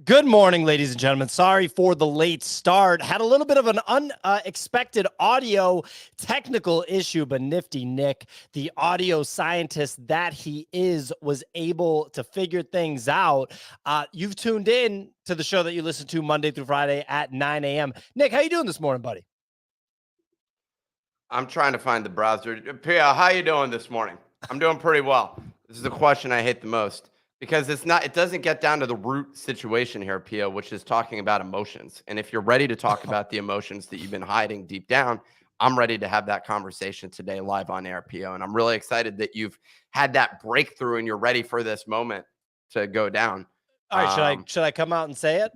Good morning, ladies and gentlemen. Sorry for the late start. Had a little bit of an unexpected audio technical issue, but Nifty Nick, the audio scientist that he is, was able to figure things out. You've tuned in to the show that you listen to Monday through Friday at 9 a.m. Nick, how you doing this morning, buddy? I'm trying to find the browser. Pia, how you doing this morning? I'm doing pretty well. This is the question I hate the most. Because it doesn't get down to the root situation here, Pia, which is talking about emotions. And if you're ready to talk about the emotions that you've been hiding deep down, I'm ready to have that conversation today live on air, Pia. And I'm really excited that you've had that breakthrough and you're ready for this moment to go down. All right, should I come out and say it?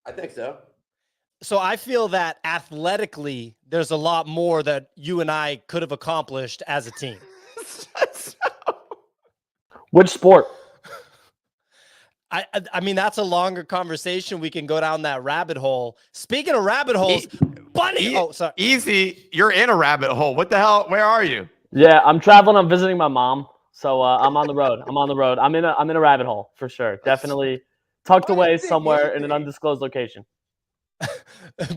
I think so. So I feel that athletically, there's a lot more that you and I could have accomplished as a team. Which sport? I mean, that's a longer conversation. We can go down that rabbit hole. Speaking of rabbit holes, Bunny. Oh, sorry. Easy. You're in a rabbit hole. What the hell? Where are you? Yeah, I'm traveling. I'm visiting my mom. So I'm on the road. I'm in a rabbit hole for sure. Definitely tucked away somewhere in an undisclosed location.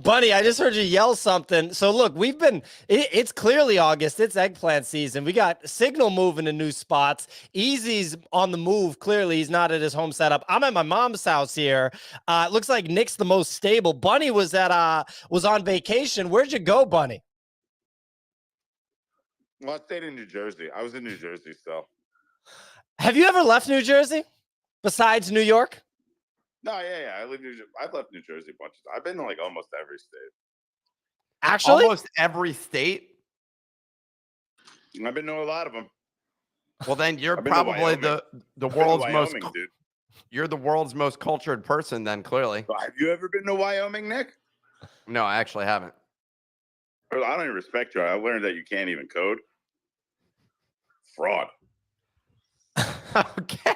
Bunny, I just heard you yell something. So look, it's clearly August. It's eggplant season. We got Signal moving to new spots. Easy's on the move. Clearly, he's not at his home setup. I'm at my mom's house here. It looks like Nick's the most stable. Bunny was on vacation. Where'd you go, Bunny? Well, I stayed in New Jersey. I was in New Jersey, so. Have you ever left New Jersey besides New York? No, yeah. I've left New Jersey a bunch of times. I've been to like almost every state. Actually? Almost every state? I've been to a lot of them. Well, then you're probably the world's most dude. You're the world's most cultured person then, clearly. Have you ever been to Wyoming, Nick? No, I actually haven't. I don't even respect you. I learned that you can't even code. Fraud. Okay.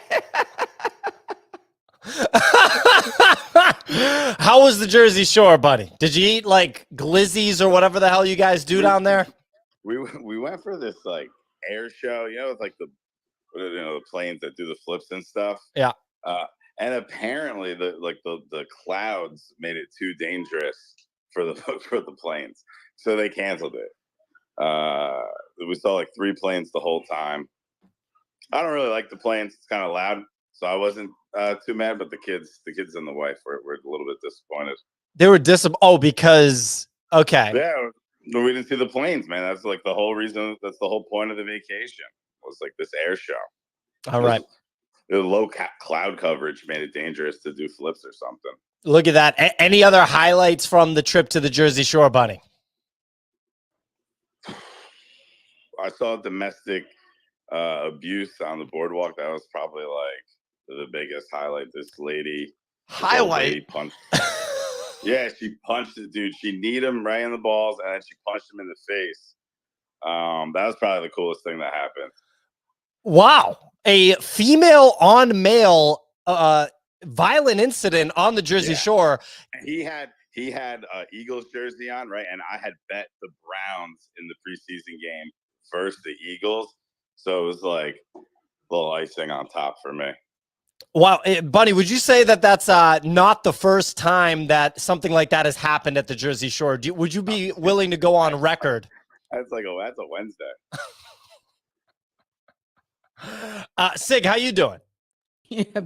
How was the Jersey Shore, buddy? Did you eat like glizzies or whatever the hell you guys do down there? We went for this like air show, it's like the planes that do the flips and stuff. Yeah. And apparently the clouds made it too dangerous for the planes, so they canceled it. We saw like 3 planes the whole time. I don't really like the planes; it's kind of loud, so I wasn't too mad. But the kids and the wife were a little bit disappointed. They were because okay. Yeah, we didn't see the planes, man. That's like the whole reason. That's the whole point of the vacation. Was like this air show. All right. The low cloud coverage made it dangerous to do flips or something. Look at that. Any other highlights from the trip to the Jersey Shore, Bunny? I saw domestic abuse on the boardwalk. That was probably like the biggest highlight. This lady punched. Yeah, she punched the dude. She kneed him right in the balls, and then she punched him in the face. That was probably the coolest thing that happened. Wow. A female on male violent incident on the Jersey Shore. He had Eagles jersey on, right? And I had bet the Browns in the preseason game versus the Eagles. So it was like a little icing on top for me. Wow. Bunny, would you say that that's not the first time that something like that has happened at the Jersey Shore? Would you be willing to go on record? That's a Wednesday. Sig, how you doing? Yeah,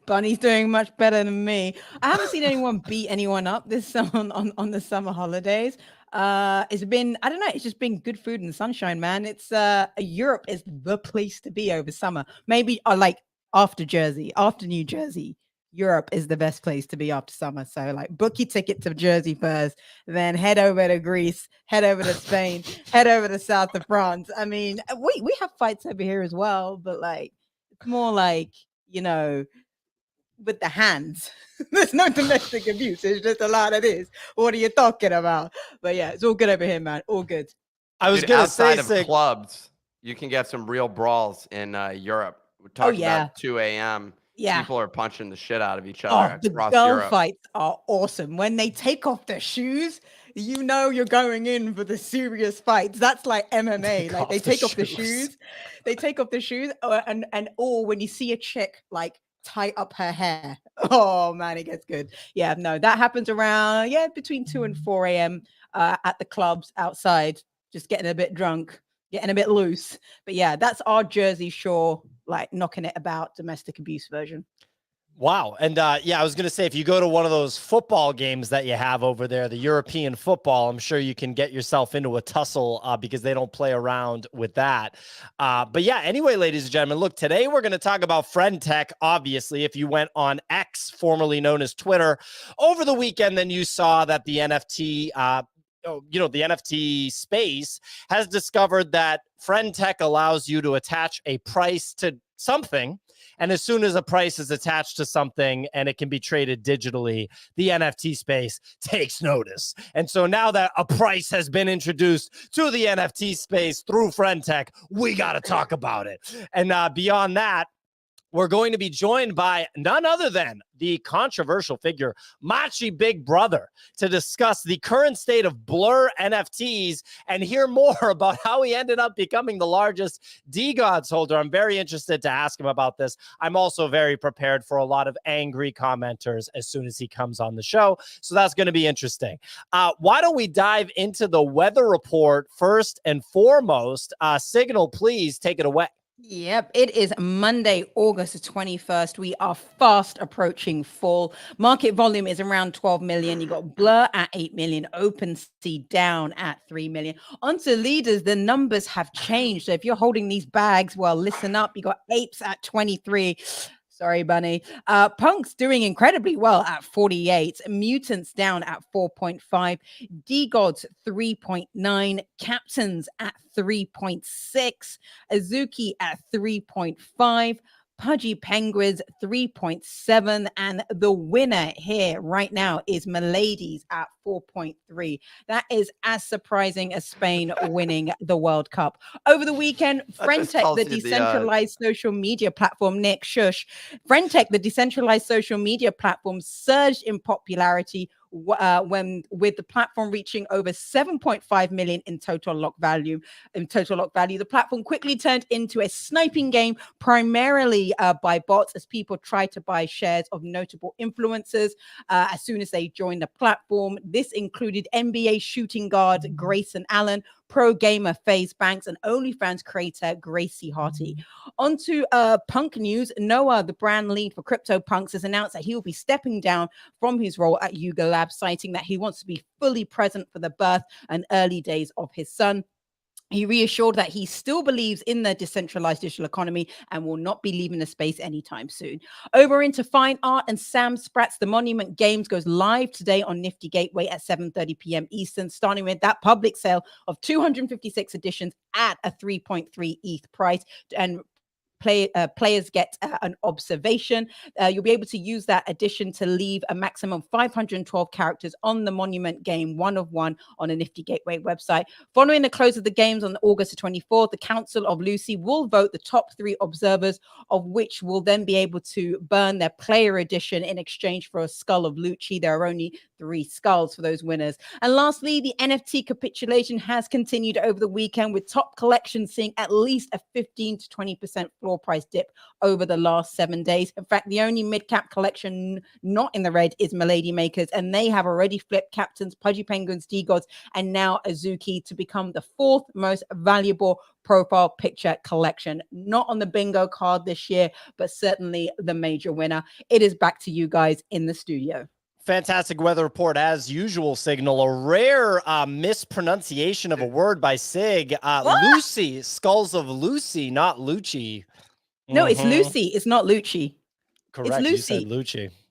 Bunny's doing much better than me. I haven't seen anyone beat anyone up this summer on the summer holidays. It's been, I don't know, it's just been good food and sunshine, man. It's Europe is the place to be over summer. Maybe like after New Jersey, Europe is the best place to be after summer. So like book your ticket to Jersey first, then head over to Greece, head over to Spain, head over to south of France. I mean, we have fights over here as well, but like it's more like, with the hands. There's no domestic abuse. It's just a lot of this. What are you talking about? But yeah, it's all good over here, man. All good. I was going to say, outside of clubs, you can get some real brawls in Europe. We talked about 2 a.m. Yeah. People are punching the shit out of each other across the girl Europe. fights are awesome. When they take off their shoes, you're going in for the serious fights. That's like MMA. Like they take off the shoes. They take off the shoes, or when you see a chick like tie up her hair. Oh man, it gets good. Yeah, no, that happens around between 2 and 4 a.m. At the clubs outside, just getting a bit drunk, getting a bit loose. But yeah, that's our Jersey Shore, like knocking it about domestic abuse version. Wow. And yeah, I was going to say, if you go to one of those football games that you have over there, the European football, I'm sure you can get yourself into a tussle because they don't play around with that. But yeah, anyway, ladies and gentlemen, look, today we're going to talk about Friend.Tech. Obviously, if you went on X, formerly known as Twitter, over the weekend, then you saw that the NFT, the NFT space has discovered that Friend.Tech allows you to attach a price to something. And as soon as a price is attached to something and it can be traded digitally, the NFT space takes notice. And so now that a price has been introduced to the NFT space through Friend.Tech, we got to talk about it. And beyond that, we're going to be joined by none other than the controversial figure, MachiBigBrother, to discuss the current state of Blur NFTs and hear more about how he ended up becoming the largest DeGods holder. I'm very interested to ask him about this. I'm also very prepared for a lot of angry commenters as soon as he comes on the show. So that's going to be interesting. Why don't we dive into the weather report first and foremost? Signal, please take it away. Yep, it is Monday, August 21st. We are fast approaching fall. Market volume is around 12 million. You got Blur at 8 million, OpenSea down at 3 million. Onto leaders, the numbers have changed. So if you're holding these bags, well, listen up. You got Apes at 23. Sorry, Bunny. Punk's doing incredibly well at 48. Mutants down at 4.5. DeGods 3.9. Captains at 3.6. Azuki at 3.5. Pudgy Penguins 3.7, and the winner here right now is Miladies at 4.3. That is as surprising as Spain winning the World Cup. Over the weekend, Friend.Tech, the decentralized social media platform, Nick Shush, Friend.Tech, the decentralized social media platform, surged in popularity when with the platform reaching over 7.5 million in total lock value. The platform quickly turned into a sniping game, primarily by bots, as people tried to buy shares of notable influencers as soon as they joined the platform. This included NBA shooting guard Grayson Allen, pro gamer FaZe Banks, and OnlyFans creator Gracie Harty. Onto Punk news. Noah, the brand lead for CryptoPunks, has announced that he will be stepping down from his role at Yuga Labs, citing that he wants to be fully present for the birth and early days of his son. He reassured that he still believes in the decentralized digital economy and will not be leaving the space anytime soon. Over into fine art and Sam Spratt's The Monument Games goes live today on Nifty Gateway at 7:30 p.m. Eastern, starting with that public sale of 256 editions at a 3.3 ETH price. And players get an observation. You'll be able to use that addition to leave a maximum of 512 characters on the Monument game, 1 of 1 on a Nifty Gateway website. Following the close of the games on August 24th, the Council of Lucy will vote the top 3 observers, of which will then be able to burn their player edition in exchange for a skull of Lucci. There are only 3 skulls for those winners. And lastly, the NFT capitulation has continued over the weekend, with top collections seeing at least a 15 to 20% floor price dip over the last 7 days. In fact, the only mid-cap collection not in the red is Milady Makers, and they have already flipped Captains, Pudgy Penguins, DeGods, and now Azuki to become the 4th most valuable profile picture collection. Not on the bingo card this year, but certainly the major winner. It is back to you guys in the studio. Fantastic weather report as usual, Signal. A rare mispronunciation of a word by Sig. Lucy, Skulls of Lucy, not Lucci. No, it's Lucy. It's not Lucci. Correct. It's Lucy.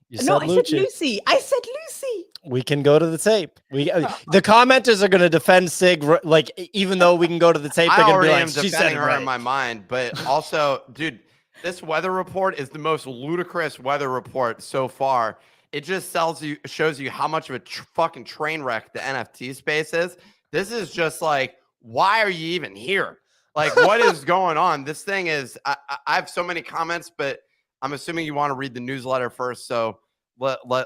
You said Lucci. I said Lucy. I said Lucy. We can go to the tape. The commenters are going to defend Sig, like, even though we can go to the tape. They're going to be like, she said her in my mind, but also, dude, this weather report is the most ludicrous weather report so far. It just shows you how much of a fucking train wreck the NFT space is. This is just like, why are you even here? Like, what is going on? This thing is, I have so many comments, but I'm assuming you want to read the newsletter first. So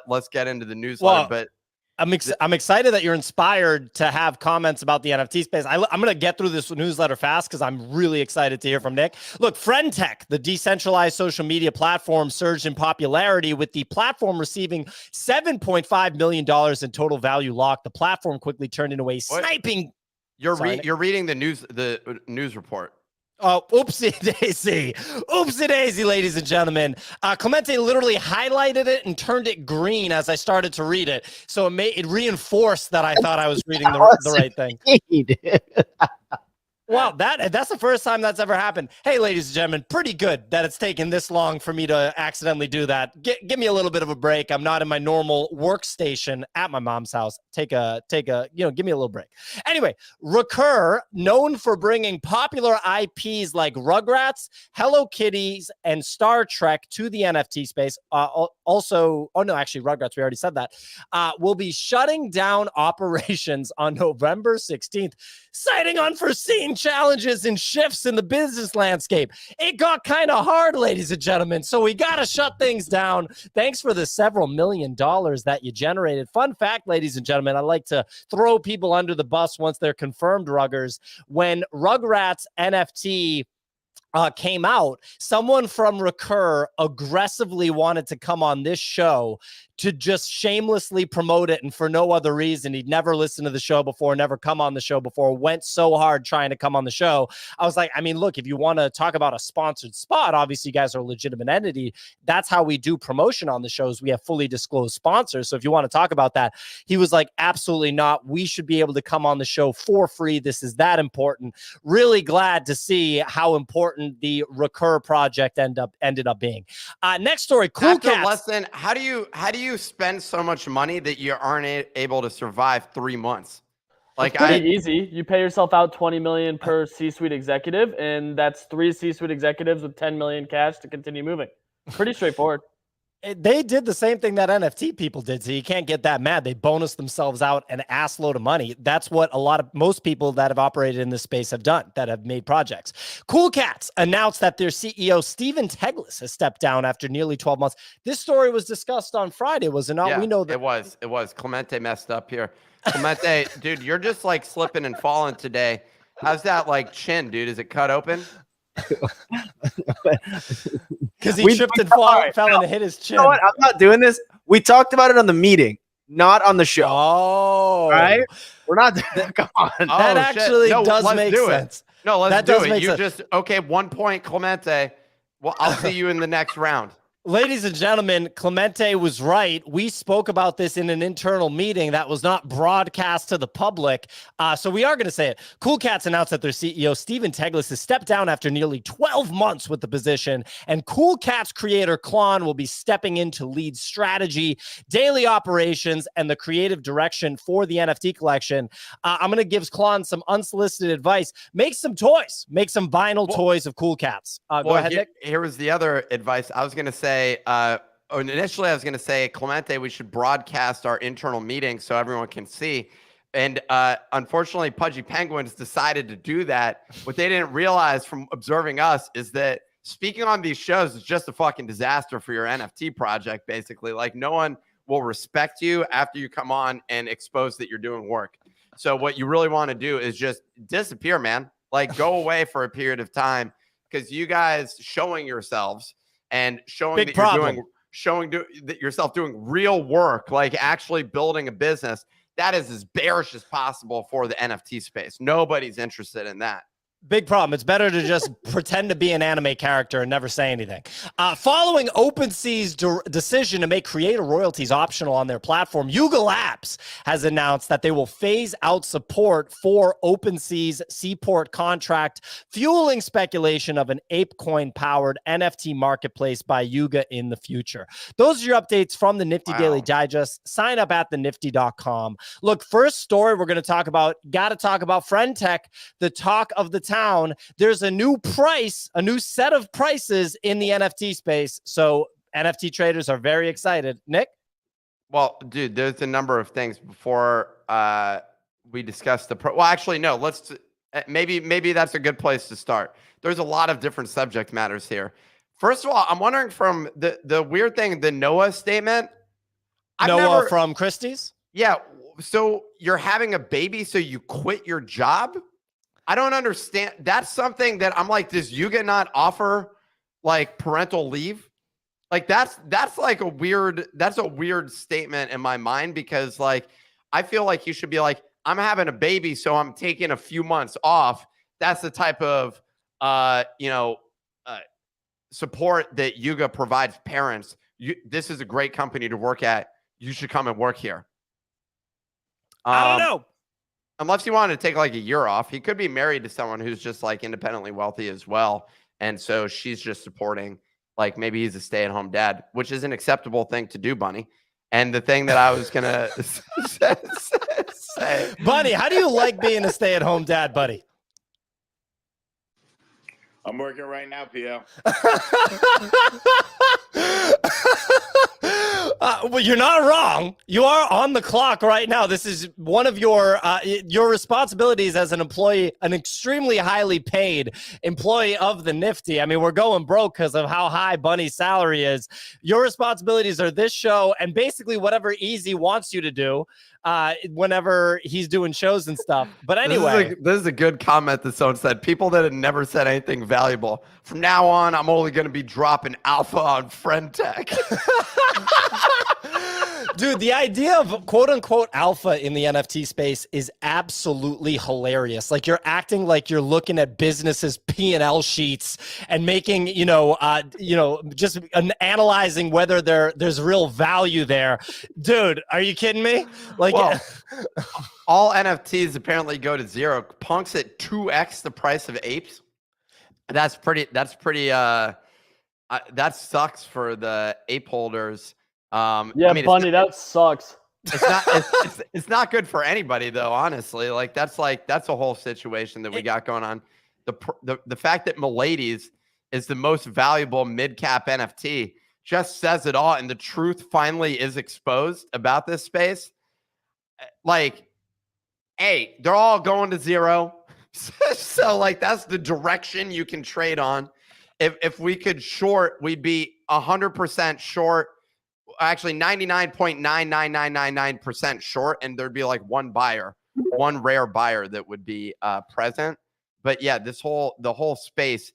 let's get into the newsletter. Well, but I'm excited that you're inspired to have comments about the NFT space. I'm going to get through this newsletter fast because I'm really excited to hear from Nick. Look, Friend.Tech, the decentralized social media platform, surged in popularity with the platform receiving $7.5 million in total value locked. The platform quickly turned into a sniping. You're reading the news report. Oh, oopsie daisy, ladies and gentlemen. Clemente literally highlighted it and turned it green as I started to read it. So it reinforced that I thought I was reading the right thing. Wow, that's the first time that's ever happened. Hey, ladies and gentlemen, pretty good that it's taken this long for me to accidentally do that. Give me a little bit of a break. I'm not in my normal workstation at my mom's house. Give me a little break. Anyway, Recur, known for bringing popular IPs like Rugrats, Hello Kitties, and Star Trek to the NFT space. Rugrats, we already said that, will be shutting down operations on November 16th, citing unforeseen challenges and shifts in the business landscape. It got kind of hard, ladies and gentlemen, so we got to shut things down. Thanks for the several $1 million that you generated. Fun fact, ladies and gentlemen, I like to throw people under the bus once they're confirmed ruggers. When Rugrats NFT came out, someone from Recur aggressively wanted to come on this show to just shamelessly promote it, and for no other reason. He'd never listened to the show before, never come on the show before, went so hard trying to come on the show. I was like, I mean, look, if you want to talk about a sponsored spot, obviously you guys are a legitimate entity. That's how we do promotion on the shows. We have fully disclosed sponsors. So if you want to talk about that, he was like, absolutely not. We should be able to come on the show for free. This is that important. Really glad to see how important the Recur project ended up being. Next story, Cool Cats. Lesson, how do you spend so much money that you aren't able to survive 3 months? Like, pretty easy. You pay yourself out $20 million per C-suite executive, and that's 3 C-suite executives with $10 million cash to continue moving. Pretty straightforward. They did the same thing that NFT people did, so you can't get that mad. They bonus themselves out an ass load of money. That's what most people that have operated in this space have done, that have made projects. Cool Cats announced that their CEO, Steven Teglis, has stepped down after nearly 12 months. This story was discussed on Friday, was it not? Yeah, we know that it was. Clemente messed up here. Clemente, dude, you're just like slipping and falling today. How's that like chin, dude? Is it cut open? Because he tripped and fell and hit his chin. You know what? I'm not doing this. We talked about it on the meeting, not on the show. Oh, right? We're not. Come on. That actually does make sense. No, let's do it. You just 1 point, Clemente. Well, I'll see you in the next round. Ladies and gentlemen, Clemente was right. We spoke about this in an internal meeting that was not broadcast to the public. So we are going to say it. Cool Cats announced that their CEO, Steven Teglis, has stepped down after nearly 12 months with the position. And Cool Cats creator Klon will be stepping in to lead strategy, daily operations, and the creative direction for the NFT collection. I'm going to give Klon some unsolicited advice. Make some toys. Make some vinyl toys of Cool Cats. Go ahead, Nick. Here was the other advice. I was going to say, initially I was going to say, Clemente, we should broadcast our internal meeting so everyone can see. And unfortunately, Pudgy Penguins decided to do that. What they didn't realize from observing us is that speaking on these shows is just a fucking disaster for your NFT project, basically. Like, no one will respect you after you come on and expose that you're doing work. So what you really want to do is just disappear, man. Like, go away for a period of time, because you guys showing yourselves and showing that you're that yourself doing real work, like actually building a business, that is as bearish as possible for the NFT space. Nobody's interested in that. Big problem. It's better to just pretend to be an anime character and never say anything. Following OpenSea's decision to make creator royalties optional on their platform, Yuga Labs has announced that they will phase out support for OpenSea's Seaport contract, fueling speculation of an ApeCoin-powered NFT marketplace by Yuga in the future. Those are your updates from the Nifty Daily Digest. Sign up at thenifty.com. Look, first story we're going to talk about, got to talk about Friend.Tech, the talk of the town. There's a new price, a new set of prices in the NFT space. So NFT traders are very excited. Nick? Well, dude, there's a number of things before we discuss the well, actually, no, let's maybe that's a good place to start. There's a lot of different subject matters here. First of all, I'm wondering from the weird thing, the Noah statement. Noah from Christie's? Yeah. So you're having a baby, so you quit your job? I don't understand. That's something that I'm like, does Yuga not offer like parental leave? Like that's like a weird statement in my mind, because like I feel like you should be like, I'm having a baby, so I'm taking a few months off. That's the type of support that Yuga provides parents. This is a great company to work at. You should come and work here. I don't know. Unless you wanted to take like a year off. He could be married to someone who's just like independently wealthy as well. And so she's just supporting, like maybe he's a stay-at-home dad, which is an acceptable thing to do, Bunny. And the thing that I was going to say. Bunny, how do you like being a stay-at-home dad, buddy? I'm working right now, Pio. Well, you're not wrong. You are on the clock right now. This is one of your responsibilities as an employee, an extremely highly paid employee of the Nifty. I mean, we're going broke because of how high Bunny's salary is. Your responsibilities are this show and basically whatever Easy wants you to do whenever he's doing shows and stuff. But anyway, this is a good comment that someone said. People that had never said anything valuable. From now on, I'm only going to be dropping alpha on Friend.Tech. Dude, the idea of quote unquote alpha in the NFT space is absolutely hilarious. Like you're acting like you're looking at businesses' P&L sheets and making, just analyzing whether there's real value there. Dude, are you kidding me? Like, well, all NFTs apparently go to zero. Punk's at 2x the price of apes. That sucks for the ape holders. Bunny, that sucks. It's not good for anybody though, honestly. That's a whole situation that we got going on. The fact that Milady's is the most valuable mid-cap NFT just says it all, and the truth finally is exposed about this space. Like, hey, they're all going to zero. So like that's the direction you can trade on. If we could short, we'd be 100% short. Actually 99.99999% short, and there'd be like one rare buyer that would be present. But yeah, the whole space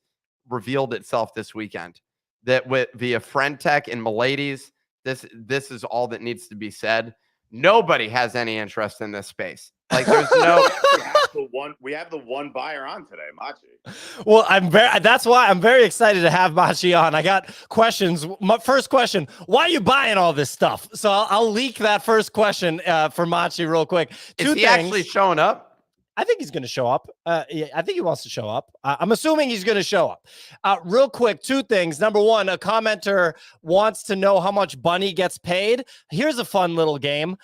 revealed itself this weekend that via Friend.Tech and Milady's, this is all that needs to be said. Nobody has any interest in this space. Like there's no we have the one buyer on today, Machi. Well, that's why I'm very excited to have Machi on. I got questions. My first question, why are you buying all this stuff? So I'll leak that first question for Machi real quick. Is he actually showing up? I think he's going to show up. Yeah, I think he wants to show up. I'm assuming he's going to show up. Real quick, two things. Number one, a commenter wants to know how much Bunny gets paid. Here's a fun little game.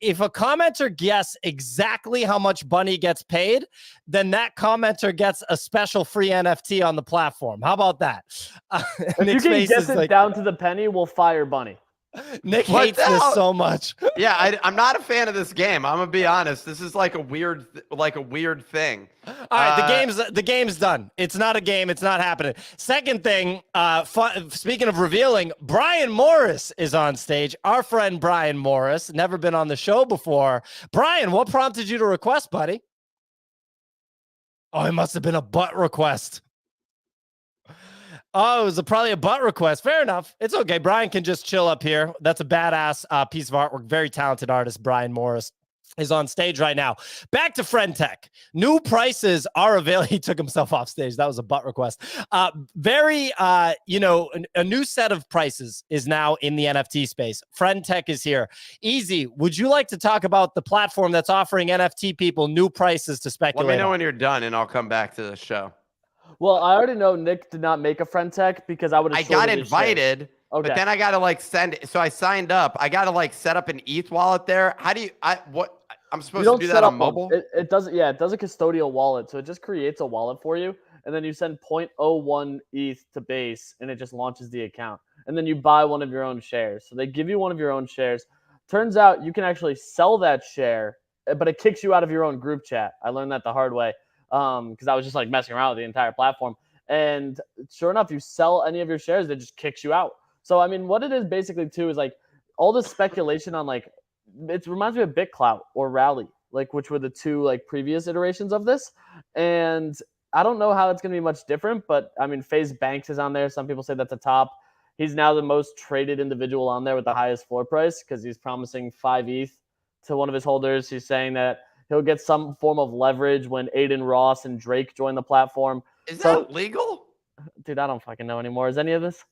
If a commenter guesses exactly how much Bunny gets paid, then that commenter gets a special free NFT on the platform. How about that? If you can guess it down to the penny, we'll fire Bunny. Nick hates this so much. Yeah, I'm not a fan of this game. I'm gonna be honest. This is like a weird thing. All right, the game's done. It's not a game. It's not happening. Second thing, speaking of revealing, Brian Morris is on stage. Our friend Brian Morris, never been on the show before. Brian, what prompted you to request, buddy? Oh, it must have been a butt request. Oh, it was probably a butt request. Fair enough. It's okay. Brian can just chill up here. That's a badass piece of artwork. Very talented artist, Brian Morris, is on stage right now. Back to Friend.Tech. New prices are available. He took himself off stage. That was a butt request. A new set of prices is now in the NFT space. Friend.Tech is here. Easy, would you like to talk about the platform that's offering NFT people new prices to speculate? Let me know when you're done, and I'll come back to the show. Well, I already know Nick did not make a Friend.Tech because I would have. I got invited, but then I got to send it. So I signed up. I got to set up an ETH wallet there. How do you? I'm supposed to do that on mobile? It does. Yeah, it does a custodial wallet. So it just creates a wallet for you, and then you send 0.01 ETH to base, and it just launches the account. And then you buy one of your own shares. So they give you one of your own shares. Turns out you can actually sell that share, but it kicks you out of your own group chat. I learned that the hard way. Because I was just messing around with the entire platform. And sure enough, you sell any of your shares, it just kicks you out. So, I mean, what it is basically too is all this speculation on it reminds me of BitClout or Rally, like which were the two like previous iterations of this. And I don't know how it's going to be much different, but I mean, FaZe Banks is on there. Some people say that's a top. He's now the most traded individual on there with the highest floor price because he's promising 5 ETH to one of his holders. He's saying that he'll get some form of leverage when Aiden Ross and Drake join the platform. Is that legal? Dude, I don't fucking know anymore. Is any of this?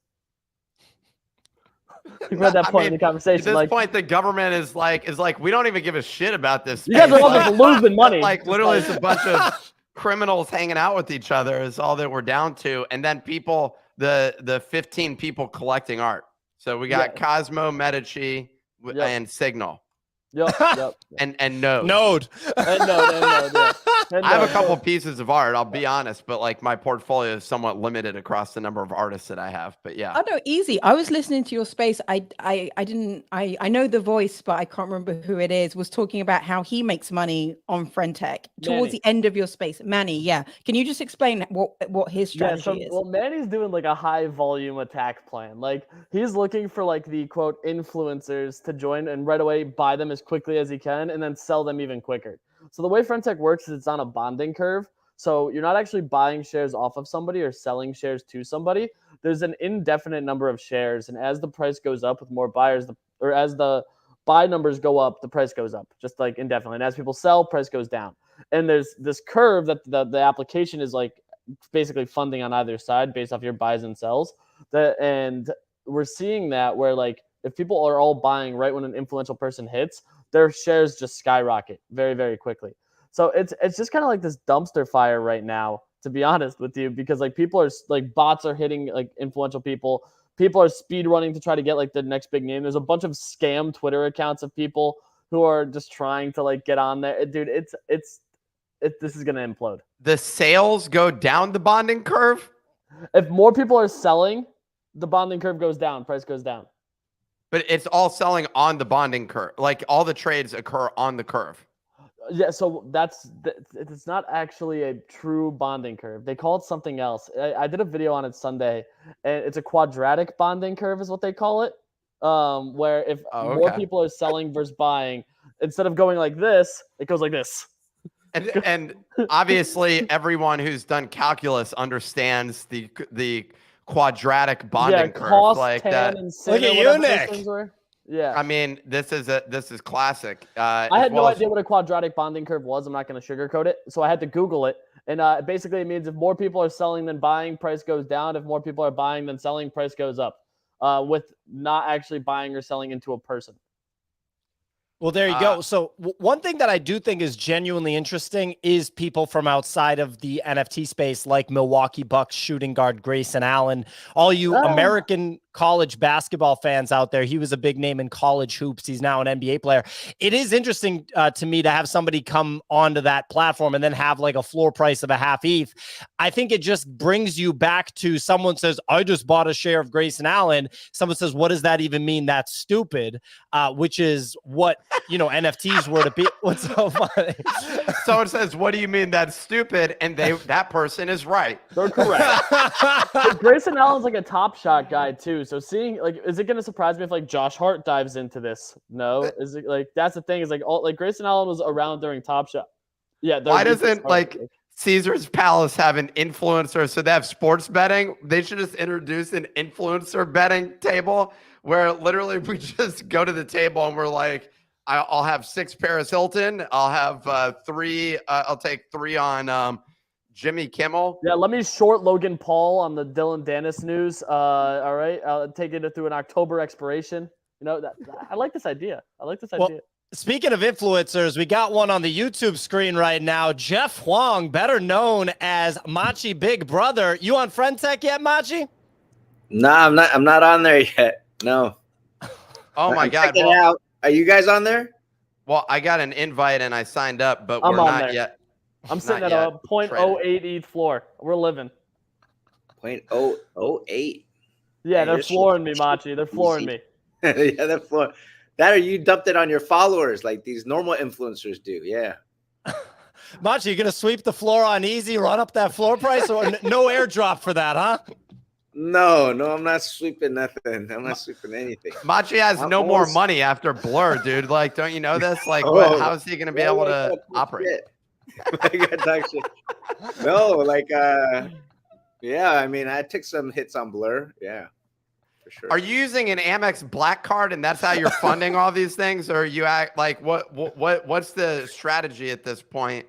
We're at that point in the conversation. At this point, the government is like, we don't even give a shit about this. You guys are all just losing money. Like literally, it's a bunch of criminals hanging out with each other is all that we're down to, and then people, the 15 people collecting art. So we got Cosmo, Medici, and Signal. Yep. And Node. Node. Yeah. I have a couple pieces of art, I'll be honest, but like my portfolio is somewhat limited across the number of artists that I have. But yeah. Oh no, easy. I was listening to your space. I know the voice, but I can't remember who it is, was talking about how he makes money on Friend.Tech towards the end of your space. Manny, yeah. Can you just explain what his strategy is? Well, Manny's doing like a high volume attack plan. Like he's looking for like the quote influencers to join and right away buy them as quickly as he can and then sell them even quicker. So the way Friend.Tech works is it's on a bonding curve. So you're not actually buying shares off of somebody or selling shares to somebody. There's an indefinite number of shares. And as the price goes up with more buyers, or as the buy numbers go up, the price goes up, just like indefinitely. And as people sell, price goes down. And there's this curve that the application is like basically funding on either side based off your buys and sells. And we're seeing that where like if people are all buying right when an influential person hits, their shares just skyrocket very, very quickly. So it's just kind of like this dumpster fire right now, to be honest with you, because like people are like bots are hitting like influential people. People are speed running to try to get like the next big name. There's a bunch of scam Twitter accounts of people who are just trying to like get on there. Dude, this is going to implode. The sales go down the bonding curve? If more people are selling, the bonding curve goes down, price goes down. But it's all selling on the bonding curve. Like all the trades occur on the curve. Yeah, so it's not actually a true bonding curve. They call it something else. I did a video on it Sunday, and it's a quadratic bonding curve is what they call it. Where if more people are selling versus buying, instead of going like this, it goes like this. And obviously, everyone who's done calculus understands the quadratic bonding curve cost, like tan, that. And sin, look at you, Nick. Yeah. I mean, this is classic. I had no idea what a quadratic bonding curve was. I'm not going to sugarcoat it. So I had to Google it. And basically it means if more people are selling than buying, price goes down. If more people are buying than selling, price goes up. With not actually buying or selling into a person. Well, there you go. So one thing that I do think is genuinely interesting is people from outside of the NFT space, like Milwaukee Bucks shooting guard Grayson Allen, all you American college basketball fans out there. He was a big name in college hoops. He's now an NBA player. It is interesting to me to have somebody come onto that platform and then have like a floor price of a half ETH. I think it just brings you back to someone says, I just bought a share of Grayson Allen. Someone says, what does that even mean? That's stupid, which is what, NFTs were to be. What's so funny? Someone says, what do you mean that's stupid? And that person is right. They're correct. Grayson Allen's like a Top Shot guy too. So seeing like, is it going to surprise me if like Josh Hart dives into this? No. Is it like, that's the thing is like, all like Grayson Allen was around during Top Shot. Yeah. Why doesn't like Caesar's Palace have an influencer? So they have sports betting. They should just introduce an influencer betting table where literally we just go to the table and we're like, I'll have 6 Paris Hilton. I'll have 3. I'll take 3 on Jimmy Kimmel. Yeah, let me short Logan Paul on the Dylan Dennis news. All right, I'll take it through an October expiration. I like this idea. Idea. Speaking of influencers, we got one on the YouTube screen right now. Jeff Huang, better known as MachiBigBrother. You on Friend.Tech yet, Machi? Nah, I'm not on there yet. No. Oh my God. Out. Are you guys on there? Well, I got an invite and I signed up, but we're not yet. I'm sitting at a 0.08 ETH floor. We're living. 0.008. Yeah, they're flooring me, Machi. They're flooring me. Yeah, they're flooring. That or you dumped it on your followers like these normal influencers do. Yeah. Machi, you going to sweep the floor on easy, run up that floor price, or no airdrop for that, huh? No, I'm not sweeping nothing. I'm not sweeping anything. Machi has I'm no more almost- money after Blur, dude. Like, don't you know this? Like, how is he going to be able to operate? I got talk shit. No, like, yeah. I mean, I took some hits on Blur. Yeah, for sure. Are you using an Amex Black Card, and that's how you're funding all these things, or you act like what's the strategy at this point?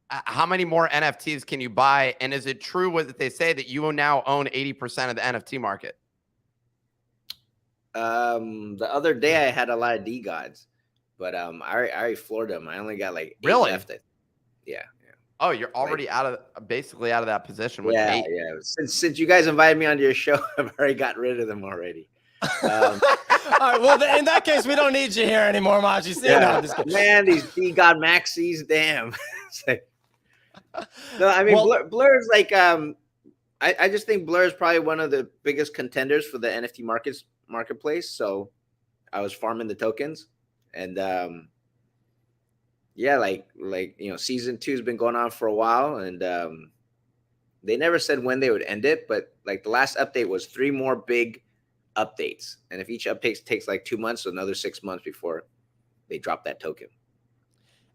How many more NFTs can you buy? And is it true what they say that you now own 80% of the NFT market? The other day I had a lot of DeGods, but I already floored them. I only got like 8 Really? left. Yeah. Oh, you're already basically out of that position with Yeah, 8. yeah. Since you guys invited me onto your show, I've already got rid of them already. All right. Well, in that case, we don't need you here anymore, Machi. See, Yeah. no, I'm just kidding. Man, these DeGod maxis, damn. It's like, no, I mean, Well- Blur is like, I just think Blur is probably one of the biggest contenders for the NFT marketplace. So I was farming the tokens, and yeah, like season 2 has been going on for a while, and they never said when they would end it, but like the last update was 3 more big updates, and if each update takes like 2 months, so another 6 months before they drop that token.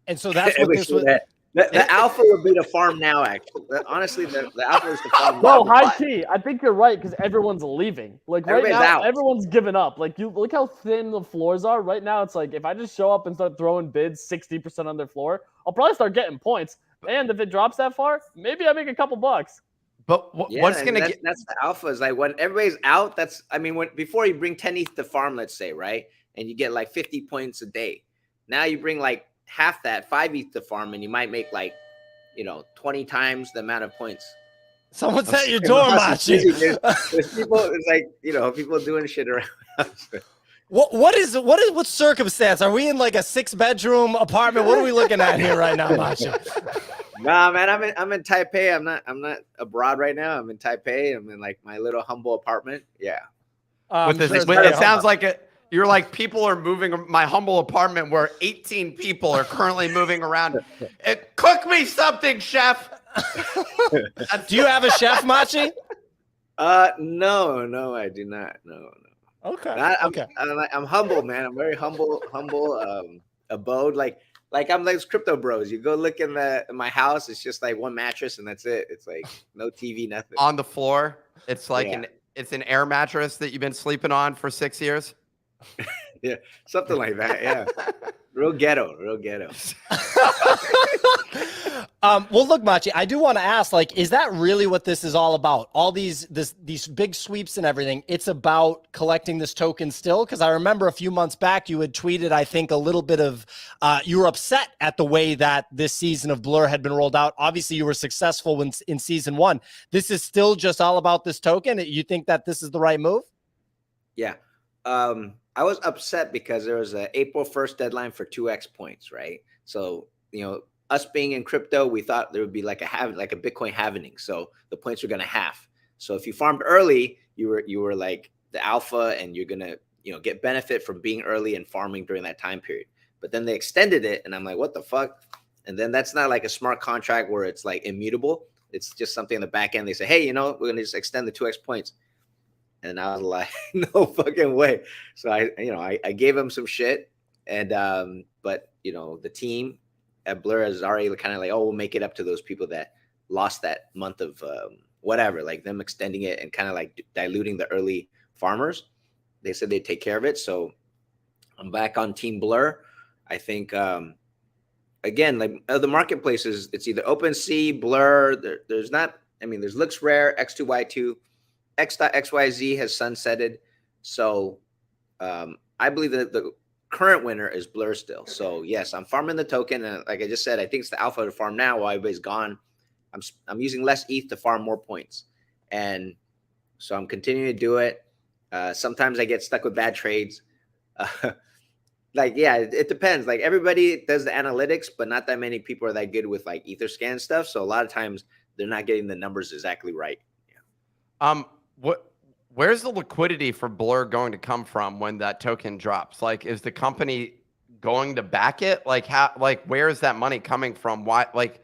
And so that's what this was. The alpha would be the farm now. Actually, honestly, the alpha is the farm. No, now, high but- key. I think you're right because everyone's leaving. Like right Everybody's now, out. everyone's given up. Like you look how thin the floors are right now. It's like if I just show up and start throwing bids 60% on their floor, I'll probably start getting points. And if it drops that far, maybe I make a couple bucks. But Yeah, what's and going to get? that's the alpha is like when everybody's out. That's when before you bring 10 ETH to farm, let's say, right, and you get like 50 points a day. Now you bring like half that, 5 ETH to farm, and you might make like 20 times the amount of points. Someone's at your door, Machi. There's people. It's like people doing shit around. What circumstance? Are we in like a 6-bedroom apartment? What are we looking at here right now, Machi? Nah, man, I'm in Taipei. I'm not abroad right now. I'm in Taipei. I'm in like my little humble apartment. Yeah. It sounds like you're like people are moving my humble apartment where 18 people are currently moving around. Cook me something, chef. Do you have a chef, Machi? No, I do not. No. Okay. I'm humble, man. I'm very humble abode. Like I'm like crypto bros. You go look in my house. It's just like one mattress and that's it. It's like no TV, nothing on the floor. It's like it's an air mattress that you've been sleeping on for 6 years. Yeah, something like that. Yeah, real ghetto. Well, look, Machi, I do want to ask, like, is that really what this is all about? All these big sweeps and everything, it's about collecting this token still? Because I remember a few months back, you had tweeted, I think, a little bit of, you were upset at the way that this season of Blur had been rolled out. Obviously, you were successful in season 1. This is still just all about this token? You think that this is the right move? Yeah. I was upset because there was an April 1st deadline for 2x points, right? So, us being in crypto, we thought there would be like a Bitcoin halvening. So the points were going to half. So if you farmed early, you were like the alpha and you're going to, get benefit from being early and farming during that time period. But then they extended it and I'm like, what the fuck? And then that's not like a smart contract where it's like immutable. It's just something in the back end. They say, hey, we're going to just extend the 2x points. And I was like, no fucking way. So I gave him some shit. And, but the team at Blur is already kind of like, oh, we'll make it up to those people that lost that month of whatever, like them extending it and kind of like diluting the early farmers. They said they'd take care of it. So I'm back on Team Blur. I think, again, like the marketplaces, it's either OpenSea, Blur. There's not, there's Looks Rare, X2Y2, X.XYZ has sunsetted. So I believe that the current winner is Blur still. So yes, I'm farming the token, and like I just said, I think it's the alpha to farm now while everybody's gone. I'm using less ETH to farm more points, and so I'm continuing to do it. Sometimes I get stuck with bad trades. It depends. Like everybody does the analytics, but not that many people are that good with like Etherscan stuff. So a lot of times they're not getting the numbers exactly right. Yeah. Where's the liquidity for Blur going to come from when that token drops? Like, is the company going to back it? Like, how? Like, where is that money coming from? Why? Like,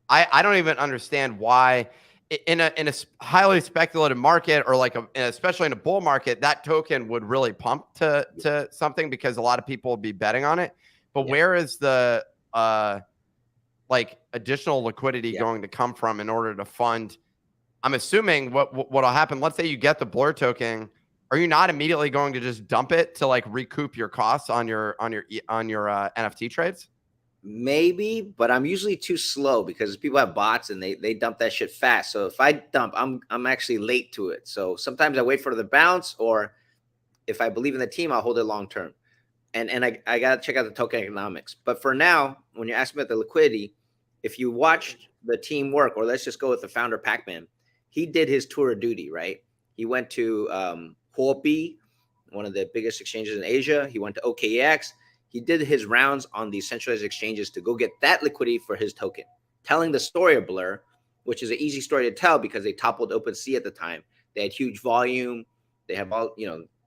I don't even understand why in a highly speculative market, or like especially in a bull market, that token would really pump to something because a lot of people would be betting on it. But where is the like additional liquidity going to come from in order to fund? I'm assuming what'll happen. Let's say you get the Blur token. Are you not immediately going to just dump it to like recoup your costs on your NFT trades? Maybe, but I'm usually too slow because people have bots and they dump that shit fast. So if I dump, I'm actually late to it. So sometimes I wait for the bounce, or if I believe in the team, I'll hold it long term. And I gotta check out the token economics. But for now, when you're asking about the liquidity, if you watched the team work, or let's just go with the founder Pac-Man, he did his tour of duty, right? He went to Huobi, one of the biggest exchanges in Asia. He went to OKX. He did his rounds on the centralized exchanges to go get that liquidity for his token, telling the story of Blur, which is an easy story to tell because they toppled OpenSea at the time. They had huge volume. They have all,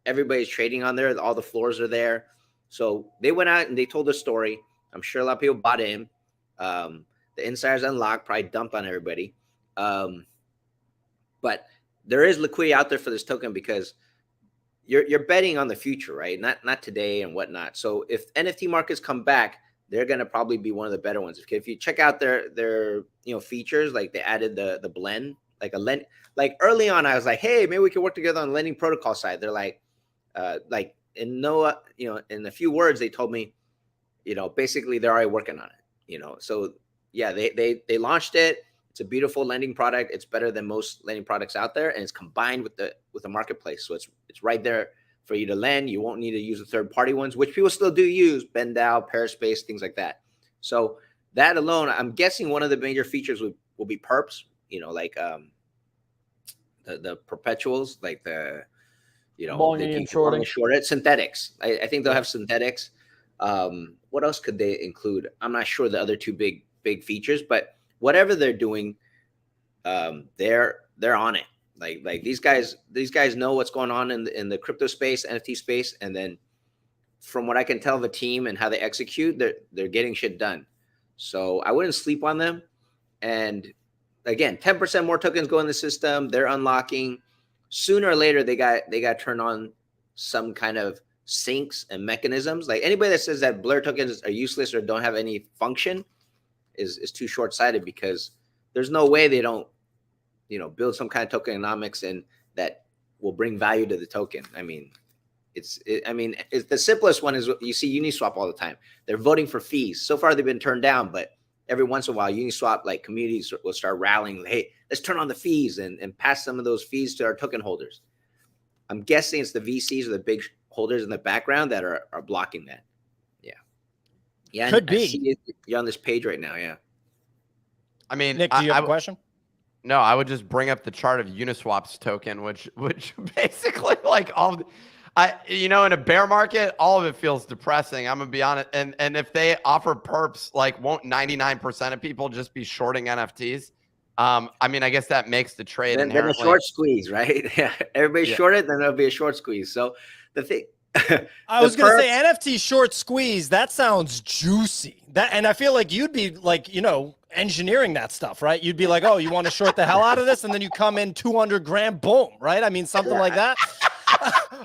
everybody's trading on there. All the floors are there. So they went out and they told the story. I'm sure a lot of people bought in. The insiders unlocked, probably dumped on everybody. But there is liquidity out there for this token because you're betting on the future, right? Not today and whatnot. So if NFT markets come back, they're gonna probably be one of the better ones. If you check out their features, like they added the blend, like early on, I was like, hey, maybe we can work together on the lending protocol side. They're like in a few words, they told me, basically they're already working on it. So yeah, they launched it. It's a beautiful lending product. It's better than most lending products out there, and it's combined with the marketplace. So it's right there for you to lend. You won't need to use the third-party ones, which people still do use, BendDAO, Paraspace, things like that. So that alone, I'm guessing one of the major features will be perps, like the perpetuals, like the Longing and shorting. Short it. Synthetics. I think they'll have synthetics. What else could they include? I'm not sure the other two big features, but whatever they're doing, they're on it. Like these guys know what's going on in the crypto space, NFT space, and then from what I can tell of the team and how they execute, they're getting shit done. So I wouldn't sleep on them. And again, 10% more tokens go in the system. They're unlocking. Sooner or later, they got turned on some kind of sinks and mechanisms. Like anybody that says that Blur tokens are useless or don't have any function is too short-sighted, because there's no way they don't, build some kind of tokenomics and that will bring value to the token. I mean, it's the simplest one is what you see Uniswap all the time. They're voting for fees. So far they've been turned down, but every once in a while Uniswap, like, communities will start rallying. Hey, let's turn on the fees and pass some of those fees to our token holders. I'm guessing it's the VCs or the big holders in the background that are blocking that. Yeah, could be. You're on this page right now. Yeah. I mean, Nick, do you have a question? No, I would just bring up the chart of Uniswap's token, which basically, like, in a bear market, all of it feels depressing. I'm gonna be honest. And if they offer perps, like, won't 99% of people just be shorting NFTs? I mean, I guess that makes the trade then a short squeeze, right? Yeah, everybody short it, then there'll be a short squeeze. So the thing. I was going to say NFT short squeeze. That sounds juicy. And I feel like you'd be like, engineering that stuff, right? You'd be like, oh, you want to short the hell out of this, and then you come in 200 grand, boom, right? I mean, something like that.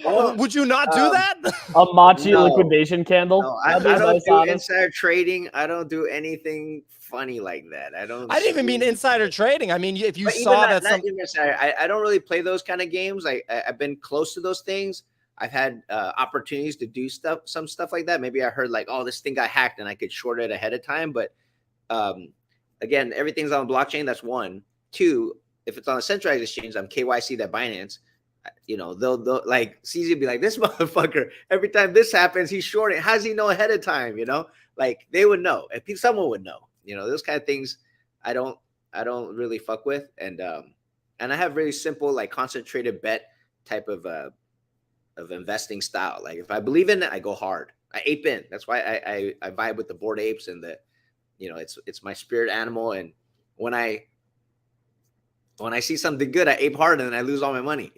Would you not do that? A Machi liquidation candle. No, I don't do insider trading. I don't do anything funny like that. I didn't even mean insider trading. I mean, if you saw that, I don't really play those kind of games. I've been close to those things. I've had opportunities to do some stuff like that. Maybe I heard like, oh, this thing got hacked and I could short it ahead of time. But again, everything's on the blockchain. That's one. Two, if it's on a centralized exchange, I'm KYC that Binance. They'll like CZ will be like, this motherfucker, every time this happens, he's shorting. How does he know ahead of time? Like they would know. If someone would know. Those kind of things I don't really fuck with. And I have really simple, like, concentrated bet type of investing style. Like if I believe in it, I go hard. I ape in. That's why I vibe with the Bored Apes, and it's my spirit animal. And when I see something good, I ape hard and then I lose all my money.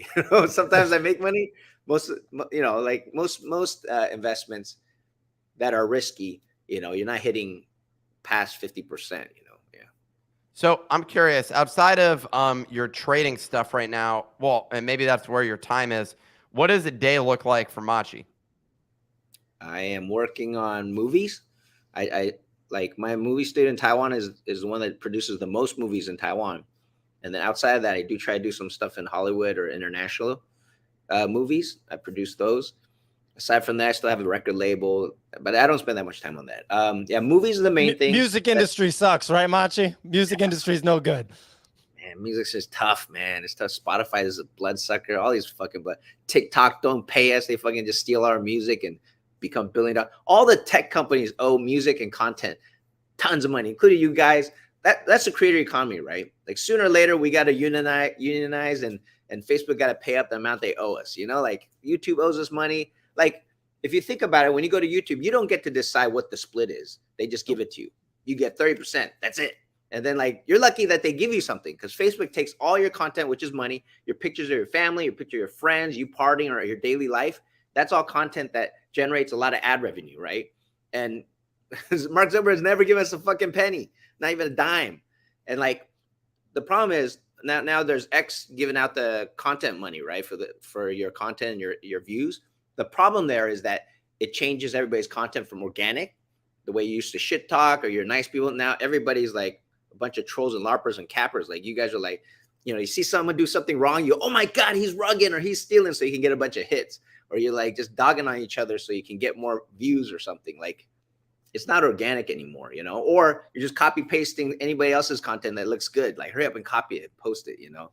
Sometimes I make money. Most investments that are risky, you're not hitting past 50%. Yeah. So I'm curious, outside of your trading stuff right now, well, and maybe that's where your time is, what does a day look like for Machi? I am working on movies. I like my movie studio in Taiwan is the one that produces the most movies in Taiwan. And then outside of that, I do try to do some stuff in Hollywood or international movies. I produce those. Aside from that, I still have a record label, but I don't spend that much time on that. Yeah, movies are the main thing. Music industry sucks, right, Machi? Music industry is no good. Man, music's just tough, man. It's tough. Spotify is a bloodsucker. All these fucking, but TikTok don't pay us. They fucking just steal our music and become $1 billion. All the tech companies owe music and content tons of money, including you guys. That's the creator economy, right? Like sooner or later, we got to unionize and Facebook got to pay up the amount they owe us. You know, like YouTube owes us money. Like if you think about it, when you go to YouTube, you don't get to decide what the split is. They just give it to you. You get 30%. That's it. And then like you're lucky that they give you something because Facebook takes all your content, which is money, your pictures of your family, your picture of your friends, you partying or your daily life. That's all content that generates a lot of ad revenue, right? And Mark Zuckerberg has never given us a fucking penny, not even a dime. And like the problem is now there's X giving out the content money, right? For your content and your views. The problem there is that it changes everybody's content from organic, the way you used to shit talk or you're nice people. Now everybody's like a bunch of trolls and LARPers and cappers. Like you guys are like, you know, you see someone do something wrong, you, oh my God, he's rugging or he's stealing so you can get a bunch of hits. Or you're like just dogging on each other so you can get more views or something. Like it's not organic anymore, you know, or you're just copy pasting anybody else's content that looks good. Like hurry up and copy it, post it, you know,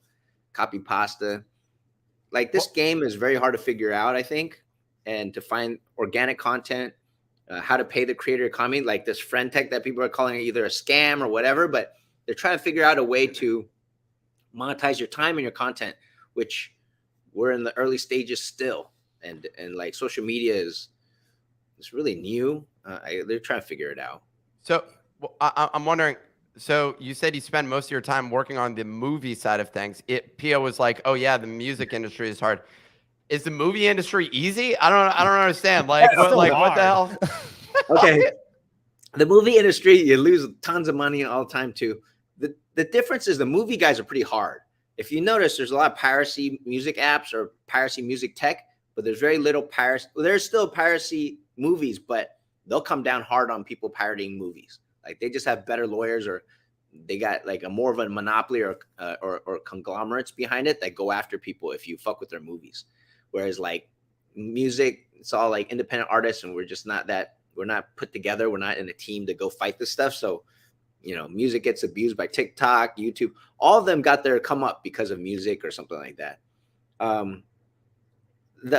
copy pasta. Like this game is very hard to figure out, I think, and to find organic content, how to pay the creator economy, like this Friend.Tech that people are calling either a scam or whatever, but they're trying to figure out a way to monetize your time and your content, which we're in the early stages still. And like social media is really new. They're trying to figure it out. So I'm wondering, so you said you spend most of your time working on the movie side of things. Pio was like, oh yeah, the music industry is hard. Is the movie industry easy? I don't understand. Like, what the hell? Okay. The movie industry, you lose tons of money all the time too. The difference is the movie guys are pretty hard. If you notice, there's a lot of piracy music apps or piracy music tech, but there's very little piracy. Well, there's still piracy movies, but they'll come down hard on people pirating movies. Like they just have better lawyers or they got like a more of a monopoly or conglomerates behind it that go after people if you fuck with their movies. Whereas like music, it's all like independent artists and we're not put together. We're not in a team to go fight this stuff. So, you know, music gets abused by TikTok, YouTube, all of them got their come up because of music or something like that. The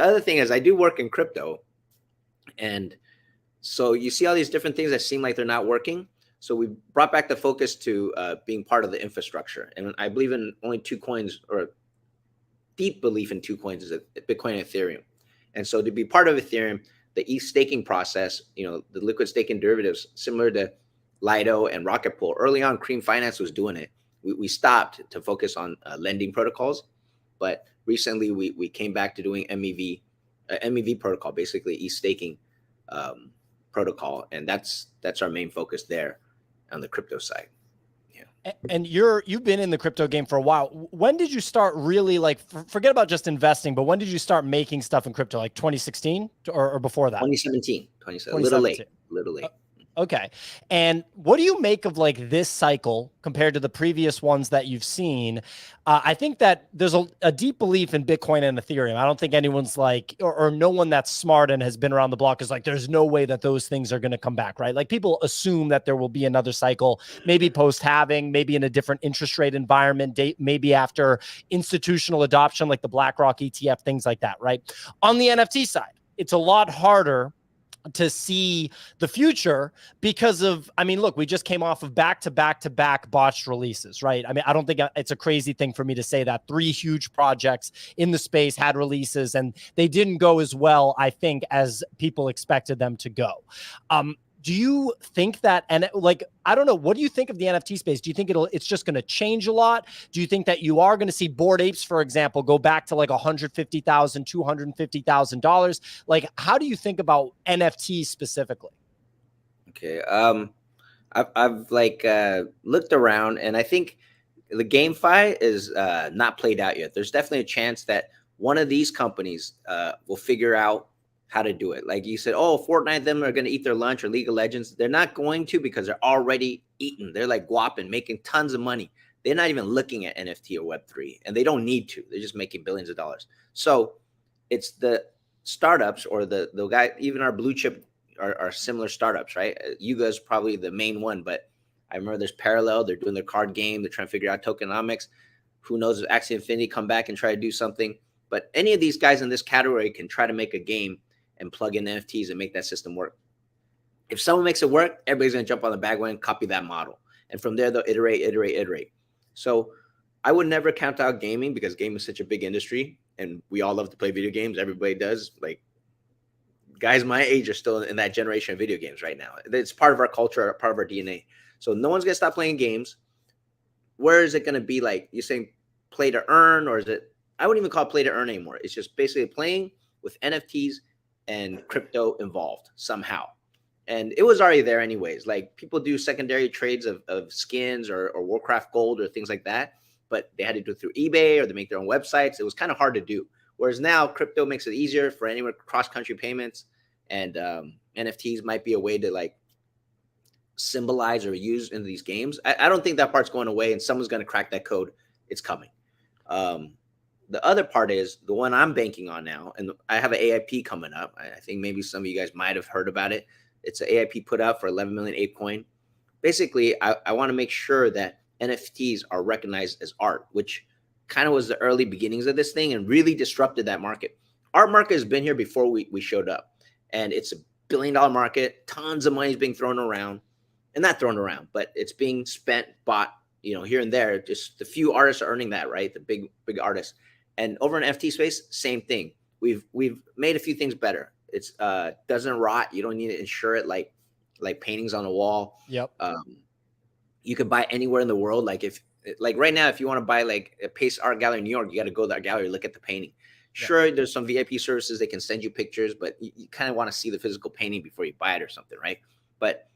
other thing is I do work in crypto. And so you see all these different things that seem like they're not working. So we brought back the focus to being part of the infrastructure. And I believe in only two coins, or deep belief in two coins, is Bitcoin and Ethereum. And so to be part of Ethereum, the ETH staking process, you know, the liquid staking derivatives, similar to Lido and Rocket Pool. Early on, Cream Finance was doing it. We stopped to focus on lending protocols. But recently we came back to doing MEV protocol, basically ETH staking protocol. And that's our main focus there on the crypto side. Yeah. And you've been in the crypto game for a while. When did you start really like, forget about just investing, but when did you start making stuff in crypto? Like 2016 or before that? 2017, a little late. Okay. And what do you make of like this cycle compared to the previous ones that you've seen? I think that there's a deep belief in Bitcoin and Ethereum. I don't think anyone's like, or no one that's smart and has been around the block is like, there's no way that those things are going to come back, right? Like people assume that there will be another cycle, maybe post-halving, maybe in a different interest rate environment, maybe after institutional adoption, like the BlackRock ETF, things like that, right? On the NFT side, it's a lot harder to see the future because of, I mean, look, we just came off of back-to-back botched releases, right? I mean, I don't think it's a crazy thing for me to say that 3 huge projects in the space had releases and they didn't go as well, I think, as people expected them to go. Do you think that, and like, I don't know, what do you think of the NFT space? Do you think it's just going to change a lot? Do you think that you are going to see Bored Apes, for example, go back to like $150,000, $250,000? Like, how do you think about NFTs specifically? Okay. I've like looked around, and I think the GameFi is not played out yet. There's definitely a chance that one of these companies will figure out how to do it. Like you said, oh, Fortnite, them are going to eat their lunch, or League of Legends. They're not going to, because they're already eating. They're like whopping, making tons of money. They're not even looking at NFT or Web3, and they don't need to. They're just making billions of dollars. So it's the startups, or the guy, even our blue chip are similar startups, right? Yuga is probably the main one, but I remember there's Parallel. They're doing their card game. They're trying to figure out tokenomics. Who knows if Axie Infinity come back and try to do something. But any of these guys in this category can try to make a game and plug in NFTs and make that system work. If someone makes it work, everybody's going to jump on the bandwagon and copy that model. And from there, they'll iterate. So I would never count out gaming, because gaming is such a big industry, and we all love to play video games. Everybody does. Like, guys my age are still in that generation of video games right now. It's part of our culture, part of our DNA. So no one's going to stop playing games. Where is it going to be? Like, you're saying play to earn, or is it? I wouldn't even call it play to earn anymore. It's just basically playing with NFTs and crypto involved somehow. And it was already there anyways. Like, people do secondary trades of skins or Warcraft gold or things like that, but they had to do it through eBay, or they make their own websites. It was kind of hard to do. Whereas now crypto makes it easier for anyone, cross-country payments, and NFTs might be a way to like symbolize or use in these games. I don't think that part's going away, and someone's going to crack that code. It's coming. The other part is the one I'm banking on now, and I have an AIP coming up. I think maybe some of you guys might have heard about it. It's an AIP put out for 11 million ApeCoin. Basically, I want to make sure that NFTs are recognized as art, which kind of was the early beginnings of this thing and really disrupted that market. Art market has been here before we showed up, and it's a $1 billion market. Tons of money is being thrown around, and not thrown around, but it's being spent, bought, here and there. Just the few artists are earning that, right? The big artists. And over in NFT space, same thing. We've made a few things better. It's doesn't rot. You don't need to insure it like paintings on a wall. Yep. You could buy anywhere in the world. Like right now, if you want to buy like a Pace Art Gallery in New York, you got to go to that gallery, look at the painting. Sure, there's some VIP services, they can send you pictures, but you kind of want to see the physical painting before you buy it or something, right? But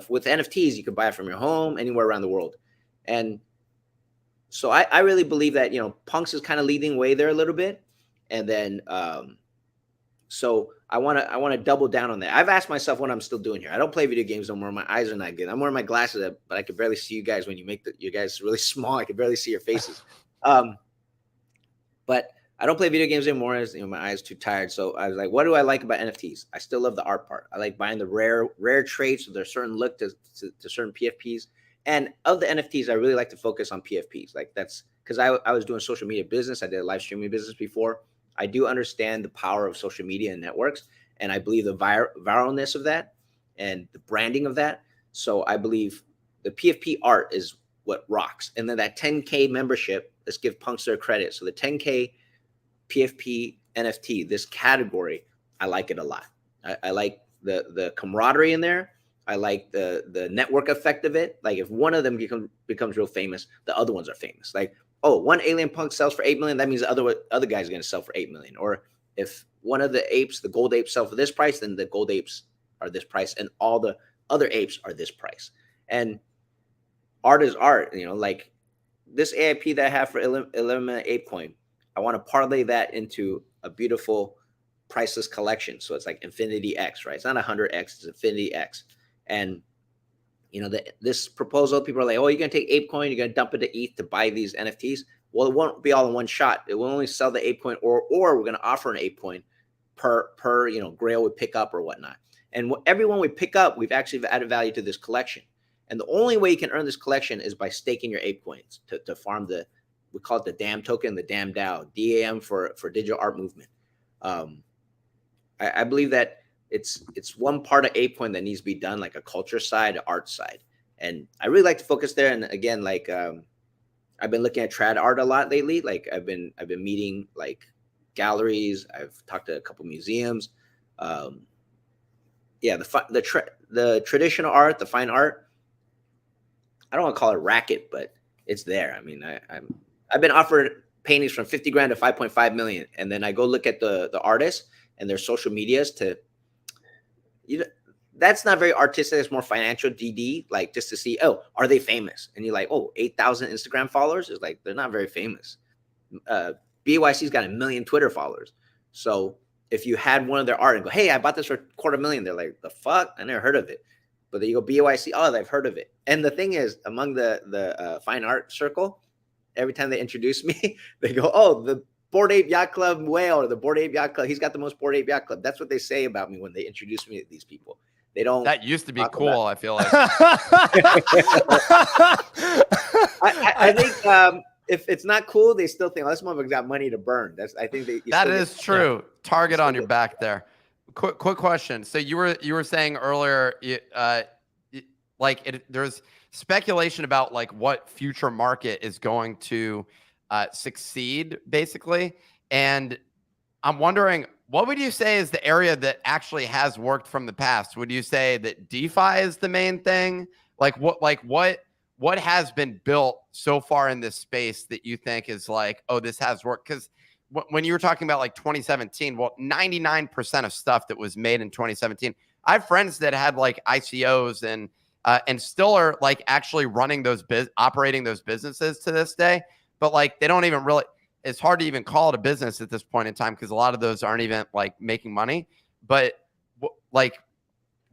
with NFTs, you can buy it from your home, anywhere around the world. And so I really believe that, Punks is kind of leading the way there a little bit. And then so I want to double down on that. I've asked myself what I'm still doing here. I don't play video games no more. My eyes are not good. I'm wearing my glasses, but I can barely see you guys when you make you guys really small. I can barely see your faces. But I don't play video games anymore, as my eyes too tired. So I was like, what do I like about NFTs? I still love the art part. I like buying the rare traits with their certain look to certain PFPs. And of the NFTs, I really like to focus on PFPs. Like, that's because I was doing social media business. I did a live streaming business before. I do understand the power of social media and networks, and I believe the viralness of that and the branding of that. So I believe the PFP art is what rocks. And then that 10K membership, let's give Punks their credit. So the 10K PFP NFT, this category, I like it a lot. I like the camaraderie in there. I like the network effect of it. Like, if one of them becomes real famous, the other ones are famous. Like, oh, one alien punk sells for 8 million, that means the other guy's going to sell for 8 million. Or if one of the apes, the gold apes, sell for this price, then the gold apes are this price, and all the other apes are this price. And art is art. Like this AIP that I have for 11 million ApeCoin, I want to parlay that into a beautiful priceless collection. So it's like Infinity X, right? It's not 100X, it's Infinity X. And this proposal, people are like, oh, you're going to take ApeCoin, you're going to dump it to ETH to buy these NFTs. Well, it won't be all in one shot. It will only sell the ApeCoin, or we're going to offer an ApeCoin per Grail we pick up or whatnot. And everyone we pick up, we've actually added value to this collection. And the only way you can earn this collection is by staking your ApeCoins to farm we call it the DAM token, the DAM DAO, DAM for digital art movement. I believe that it's one part of ApeCoin that needs to be done, like a culture side, a art side. And I really like to focus there. And again, like I've been looking at trad art a lot lately. Like I've been meeting like galleries. I've talked to a couple museums. The traditional art, the fine art, I don't want to call it racket, but it's there. I mean, I've been offered paintings from 50 grand to 5.5 million. And then I go look at the artists and their social medias that's not very artistic. It's more financial DD, like just to see, oh, are they famous? And you're like, oh, 8,000 Instagram followers is like, they're not very famous. BYC's got 1 million Twitter followers. So if you had one of their art and go, hey, I bought this for $250,000, they're like, the fuck? I never heard of it. But then you go BYC, oh, they've heard of it. And the thing is, among the fine art circle, every time they introduce me, they go, oh, the Bored Ape Yacht Club whale, or the Bored Ape Yacht Club. He's got the most Bored Ape Yacht Club. That's what they say about me when they introduce me to these people. They don't. That used to be cool, I feel like. I think if it's not cool, they still think, oh, this motherfucker's got money to burn. I think that is true. Target on your back there. Quick question. So you were saying earlier, there's speculation about like what future market is going to succeed, basically. And I'm wondering, what would you say is the area that actually has worked from the past? Would you say that DeFi is the main thing? What has been built so far in this space that you think is like, oh, this has worked? Because when you were talking about like 2017, well, 99% of stuff that was made in 2017, I have friends that had like ICOs and still are like actually running operating those businesses to this day. But like, they don't even really, it's hard to even call it a business at this point in time because a lot of those aren't even like making money. But like,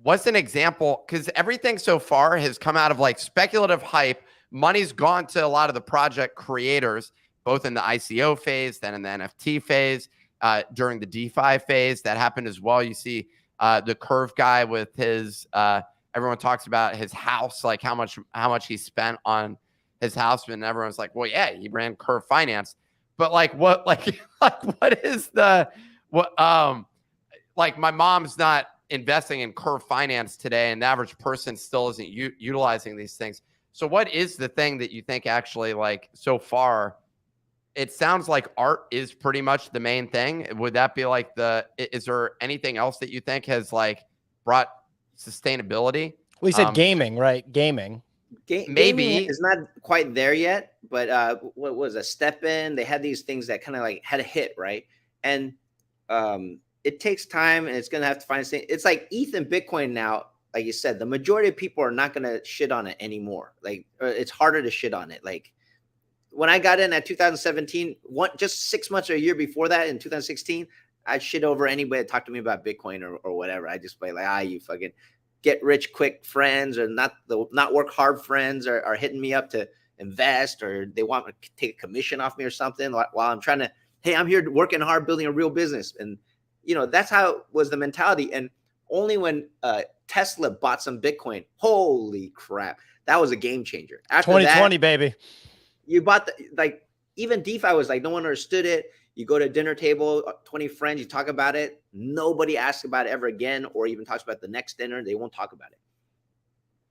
what's an example? Because everything so far has come out of like speculative hype. Money's gone to a lot of the project creators, both in the ICO phase, then in the NFT phase, during the DeFi phase. That happened as well. You see the Curve guy with his, everyone talks about his house, like how much he spent on his house, and everyone's like, well, yeah, he ran Curve Finance. But like, what is like my mom's not investing in Curve Finance today, and the average person still isn't utilizing these things. So what is the thing that you think actually, like, so far, it sounds like art is pretty much the main thing. Would that be like is there anything else that you think has like brought sustainability? We said gaming, right? Gaming. Maybe gaming is not quite there yet, but what was a step in? They had these things that kind of like had a hit, right? And it takes time, and it's gonna have to find thing. It's like ETH and Bitcoin now. Like you said, the majority of people are not gonna shit on it anymore. Like it's harder to shit on it. Like when I got in at 2017, just 6 months or a year before that, in 2016, I shit over anybody that talked to me about Bitcoin or whatever. I just play like, you fucking get rich quick friends, or not work hard friends are hitting me up to invest, or they want to take a commission off me or something while I'm trying to, hey, I'm here working hard, building a real business. And, that's how was the mentality. And only when Tesla bought some Bitcoin, holy crap, that was a game changer. After 2020, that, baby. You bought even DeFi was like, no one understood it. You go to a dinner table, 20 friends, you talk about it. Nobody asks about it ever again, or even talks about the next dinner. They won't talk about it.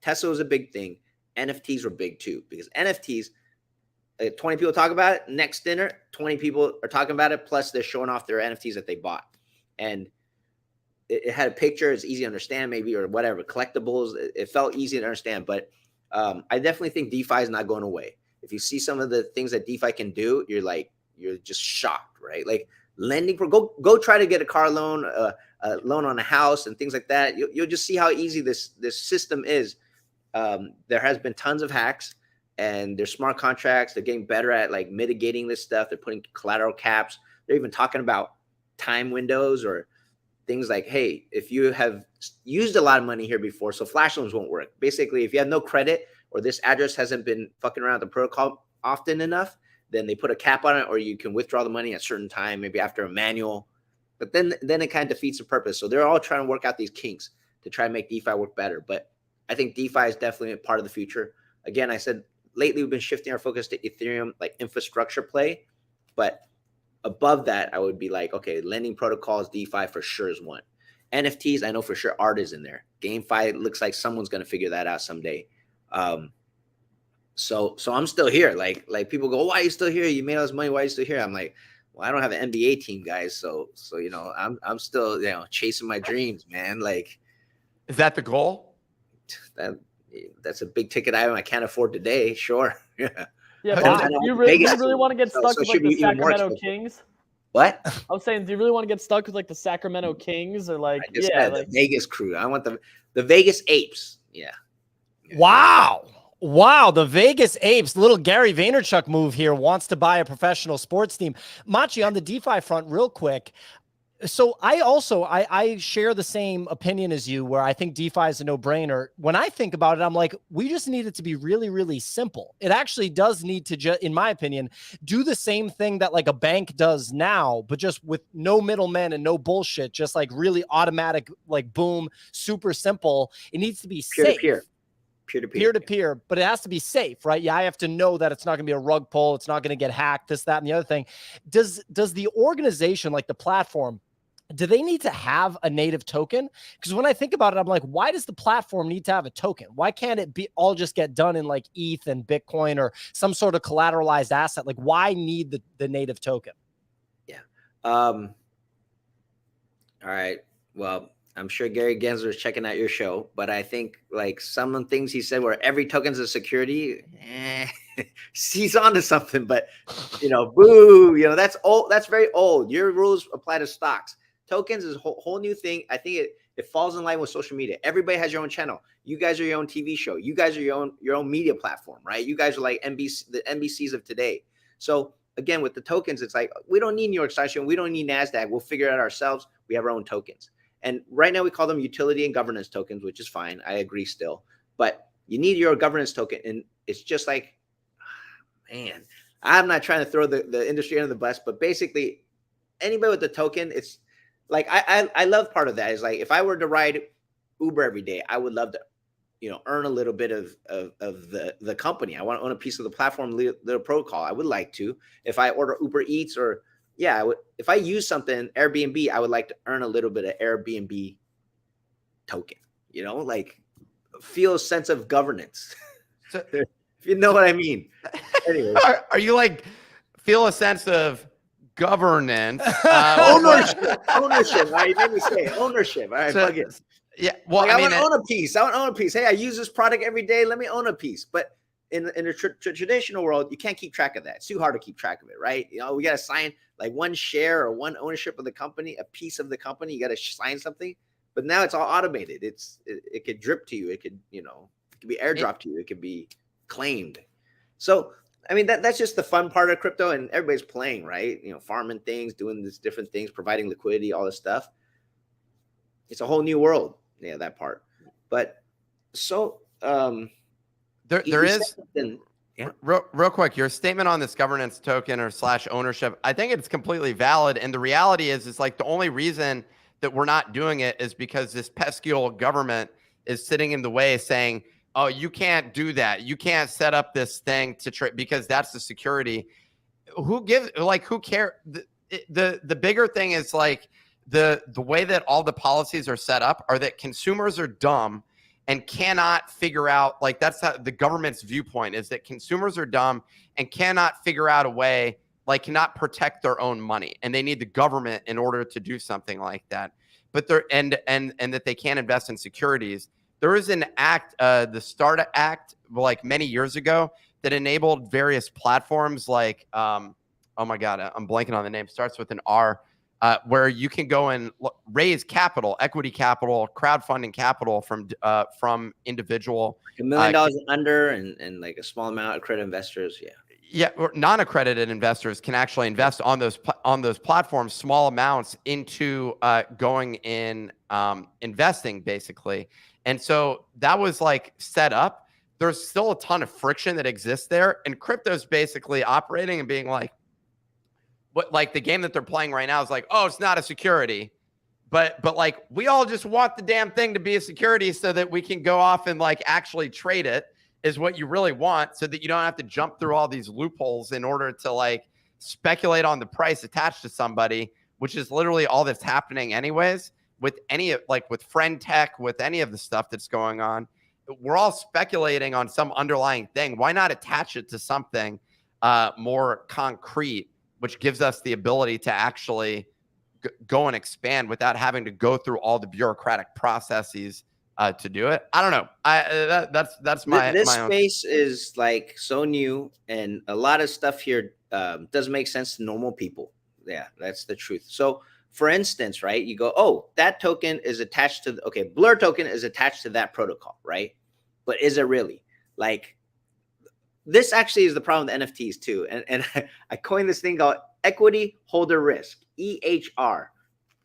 Tesla was a big thing. NFTs were big too, because NFTs, 20 people talk about it. Next dinner, 20 people are talking about it. Plus they're showing off their NFTs that they bought. And it had a picture. It's easy to understand maybe, or whatever, collectibles. It felt easy to understand, but I definitely think DeFi is not going away. If you see some of the things that DeFi can do, you're just shocked, right? Like lending for go try to get a car loan, a loan on a house, and things like that. You'll just see how easy this system is. There has been tons of hacks, and there's smart contracts. They're getting better at like mitigating this stuff. They're putting collateral caps. They're even talking about time windows or things like, hey, if you have used a lot of money here before, so flash loans won't work. Basically, if you have no credit, or this address hasn't been fucking around the protocol often enough, then they put a cap on it, or you can withdraw the money at a certain time, maybe after a manual. But then it kind of defeats the purpose. So they're all trying to work out these kinks to try and make DeFi work better. But I think DeFi is definitely a part of the future. Again, I said lately we've been shifting our focus to Ethereum, like infrastructure play. But above that, I would be like, okay, lending protocols, DeFi for sure is one. NFTs, I know for sure art is in there. GameFi looks like someone's going to figure that out someday. So I'm still here. Like people go, why are you still here? You made all this money. Why are you still here? I'm like, well, I don't have an NBA team, guys. So I'm still chasing my dreams, man. Like, is that the goal? That's a big ticket item I can't afford today. Sure. Yeah, but you really want to get stuck with like the Sacramento Kings? What? I was saying, do you really want to get stuck with like the Sacramento Kings or like I just yeah, said like the Vegas crew. I want the Vegas Apes. Yeah. Wow. Wow. The Vegas Apes, little Gary Vaynerchuk move here, wants to buy a professional sports team. Machi, on the DeFi front, real quick. So I share the same opinion as you, where I think DeFi is a no-brainer. When I think about it, I'm like, we just need it to be really, really simple. It actually does need to, in my opinion, do the same thing that like a bank does now, but just with no middlemen and no bullshit, just like really automatic, like boom, super simple. It needs to be safe. Peer-to-peer, but it has to be safe, right? Yeah, I have to know that it's not going to be a rug pull. It's not going to get hacked, this, that, and the other thing. Does the organization, like the platform, do they need to have a native token? Because when I think about it, I'm like, why does the platform need to have a token? Why can't it be all just get done in like ETH and Bitcoin or some sort of collateralized asset? Like, why need the native token? Yeah. All right. Well, I'm sure Gary Gensler is checking out your show, but I think like some of the things he said where every token's a security, he's onto something, but boo, that's old. That's very old. Your rules apply to stocks. Tokens is a whole new thing. I think it falls in line with social media. Everybody has your own channel. You guys are your own TV show. You guys are your own media platform, right? You guys are like the NBCs of today. So again, with the tokens, it's like, we don't need New York Stock Exchange. We don't need NASDAQ. We'll figure it out ourselves. We have our own tokens. And right now we call them utility and governance tokens, which is fine. I agree still. But you need your governance token. And it's just like, man, I'm not trying to throw the industry under the bus, but basically anybody with the token, it's like, I love part of that is like, if I were to ride Uber every day, I would love to, earn a little bit of the company. I want to own a piece of the platform, the protocol. I would like to. If I order Uber Eats or I would, if I use something, Airbnb, I would like to earn a little bit of Airbnb token, like feel a sense of governance. So, if you know what I mean. Anyways. Are you like feel a sense of governance? Ownership. All right, you made me say ownership. All right, So- fuck it. Yeah. Well, Like, I I mean, want to own a piece. I want to own a piece. Hey, I use this product every day. Let me own a piece. But in the traditional world, you can't keep track of that. It's too hard to keep track of it, right? We got to sign like one share or one ownership of the company, a piece of the company. You got to sign something. But now it's all automated. It could drip to you. It could, it could be airdropped to you. It could be claimed. So, I mean, that's just the fun part of crypto, and everybody's playing, right? Farming things, doing these different things, providing liquidity, all this stuff. It's a whole new world. Yeah, that part. But so there is yeah. real quick, your statement on this governance token or / ownership, I think it's completely valid. And the reality is like the only reason that we're not doing it is because this pesky old government is sitting in the way saying, oh, you can't do that. You can't set up this thing to trade because that's the security. Who cares? The bigger thing is like the way that all the policies are set up are that consumers are dumb and cannot figure out, like that's how the government's viewpoint is, that consumers are dumb and cannot figure out a way, like cannot protect their own money, and they need the government in order to do something like that. But they're and that they can't invest in securities. There is an act, the START Act, like many years ago, that enabled various platforms like, oh my God, I'm blanking on the name. Starts with an R, where you can go and raise capital, equity capital, crowdfunding capital from individual. $1 million and under, and like a small amount of credit investors. Yeah. Yeah, or non-accredited investors can actually invest on those platforms small amounts into going in investing, basically. And so that was like set up. There's still a ton of friction that exists there, and crypto's basically operating and being like, what, like the game that they're playing right now is like, oh, it's not a security, but like we all just want the damn thing to be a security so that we can go off and like actually trade it. Is what you really want, so that you don't have to jump through all these loopholes in order to like speculate on the price attached to somebody, which is literally all that's happening anyways. With with Friend.Tech, with any of the stuff that's going on, we're all speculating on some underlying thing. Why not attach it to something more concrete, which gives us the ability to actually go and expand without having to go through all the bureaucratic processes to do it? I don't know. That's my this my own. space is like so new, and a lot of stuff here doesn't make sense to normal people. Yeah, that's the truth. So for instance, right, you go, oh, that token is attached to, okay, Blur token is attached to that protocol, right? But is it really? Like, this actually is the problem with NFTs too. And I coined this thing called equity holder risk, EHR,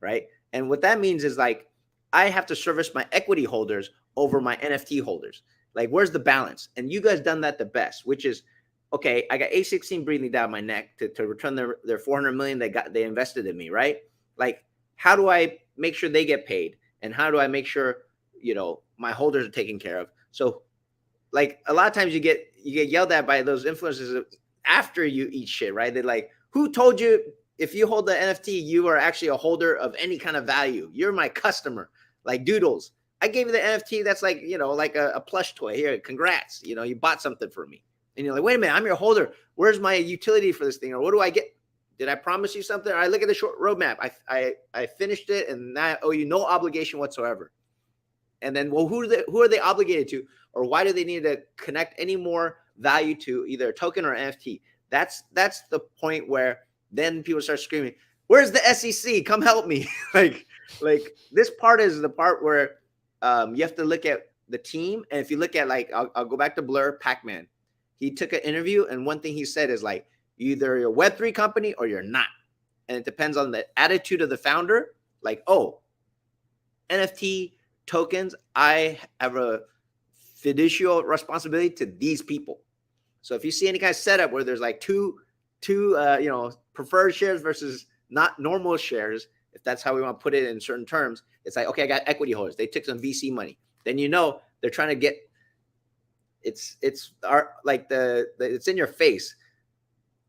right? And what that means is like, I have to service my equity holders over my NFT holders. Like, where's the balance? And you guys done that the best, which is, okay, I got A16 breathing down my neck to return their 400 million they invested in me, right? Like, how do I make sure they get paid? And how do I make sure, you know, my holders are taken care of? So like a lot of times you get yelled at by those influencers after you eat shit, right? They're like, who told you if you hold the NFT, you are actually a holder of any kind of value? You're my customer. Like, Doodles, I gave you the NFT that's like, you know, like a plush toy. Here, congrats. You know, you bought something for me. And you're like, wait a minute, I'm your holder. Where's my utility for this thing? Or what do I get? Did I promise you something? I look at the short roadmap. I finished it, and now I owe you no obligation whatsoever. And then, well, who are they obligated to? Or why do they need to connect any more value to either a token or NFT? That's the point where then people start screaming, where's the SEC? Come help me. like this part is the part where you have to look at the team. And if you look at, like, I'll go back to Blur, Pac-Man. He took an interview, and one thing he said is like, either you're a Web3 company or you're not. And it depends on the attitude of the founder. Like, oh, NFT tokens, I have a fiducial responsibility to these people. So if you see any kind of setup where there's like two preferred shares versus not normal shares, if that's how we want to put it in certain terms, it's like, okay, I got equity holders. They took some VC money. Then you know they're trying to get it's in your face.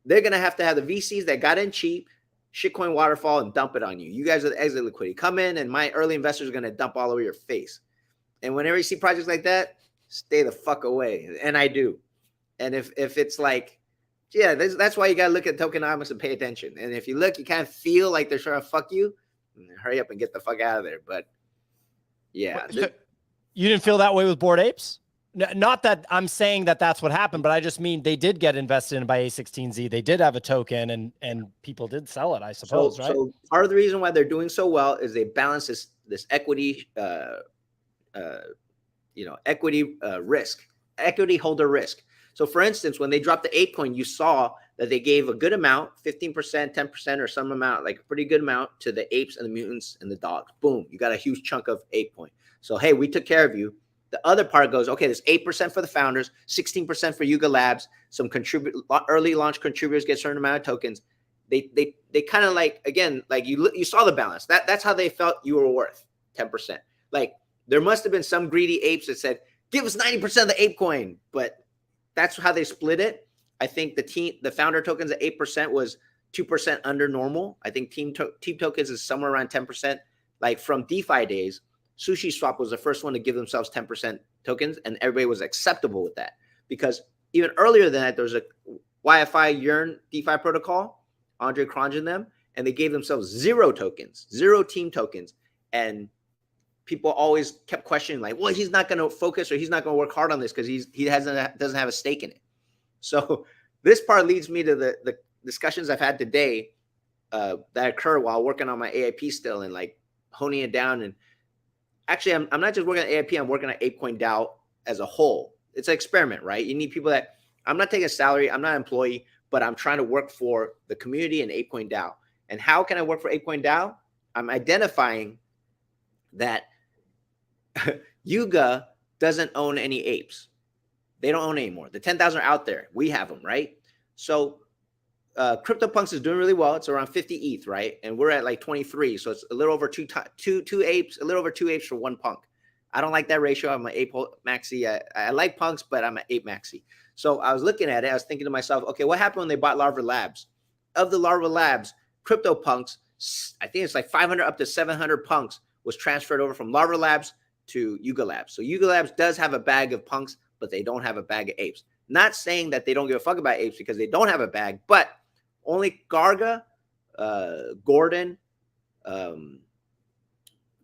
They're gonna have to have the VCs that got in cheap, shitcoin waterfall, and dump it on you. You guys are the exit liquidity. Come in, and my early investors are gonna dump all over your face. And whenever you see projects like that, stay the fuck away. And I do. And if it's like, yeah, that's why you gotta look at tokenomics and pay attention. And if you look, you kind of feel like they're trying to fuck you, hurry up and get the fuck out of there. But yeah, you didn't feel that way with Bored Apes? Not that I'm saying that that's what happened, but I just mean they did get invested in by A16Z. They did have a token, and people did sell it, I suppose, right? So part of the reason why they're doing so well is they balance this equity, risk, equity holder risk. So for instance, when they dropped the ape coin, you saw that they gave a good amount, 15%, 10%, or some amount, like a pretty good amount, to the apes and the mutants and the dogs. Boom, you got a huge chunk of ape coin. So hey, we took care of you. The other part goes, okay, there's 8% for the founders, 16% for Yuga Labs. Some early launch contributors get a certain amount of tokens. They kind of like, again, like you saw the balance. That's how they felt you were worth 10%. Like, there must have been some greedy apes that said, give us 90% of the ape coin. But that's how they split it. I think the founder tokens at 8% was 2% under normal. I think team tokens is somewhere around 10%. Like, from DeFi days, Sushi Swap was the first one to give themselves 10% tokens, and everybody was acceptable with that. Because even earlier than that, there was a YFI Yearn DeFi protocol, Andre Cronje and them, and they gave themselves 0 tokens, 0 team tokens. And people always kept questioning, like, well, he's not going to focus, or he's not going to work hard on this because he doesn't have a stake in it. So this part leads me to the discussions I've had today that occur while working on my AIP still, and like honing it down. And actually, I'm not just working on AIP, I'm working on ApeCoin DAO as a whole. It's an experiment, right? You need people that, I'm not taking a salary, I'm not an employee, but I'm trying to work for the community and ApeCoin DAO. And how can I work for ApeCoin DAO? I'm identifying that Yuga doesn't own any apes. They don't own anymore. The 10,000 are out there. We have them, right? So CryptoPunks is doing really well. It's around 50 ETH, right? And we're at like 23. So it's a little over two apes, a little over 2 apes for 1 punk. I don't like that ratio. I'm an ape maxi. I like punks, but I'm an ape maxi. So I was looking at it. I was thinking to myself, okay, what happened when they bought Larva Labs? Of the Larva Labs, CryptoPunks, I think it's like 500 up to 700 punks was transferred over from Larva Labs to Yuga Labs. So Yuga Labs does have a bag of punks, but they don't have a bag of apes. Not saying that they don't give a fuck about apes because they don't have a bag, but only Garga, Gordon,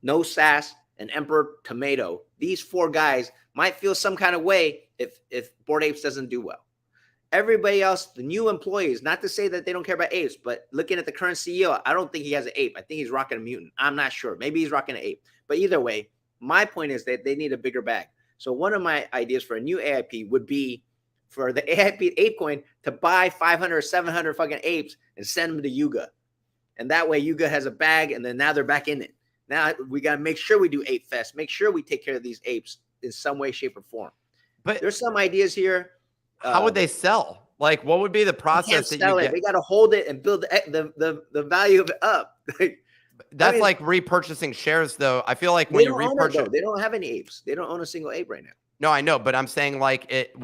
No Sass, and Emperor Tomato. These 4 guys might feel some kind of way if Bored Apes doesn't do well. everybody else, the new employees, not to say that they don't care about apes, but looking at the current CEO, I don't think he has an ape. I think he's rocking a mutant. I'm not sure. Maybe he's rocking an ape. But either way, my point is that they need a bigger bag. So one of my ideas for a new AIP would be for the AIP ape coin to buy 500 or 700 fucking apes and send them to Yuga. And that way Yuga has a bag, and then now they're back in it. Now we got to make sure we do Ape Fest, make sure we take care of these apes in some way, shape, or form. But there's some ideas here. How would they sell? Like, what would be the process that you get? They got to hold it and build the value of it up. That's like repurchasing shares, though. I feel like when you repurchase, they don't have any apes. They don't own a single ape right now. No, I know, but I'm saying like it.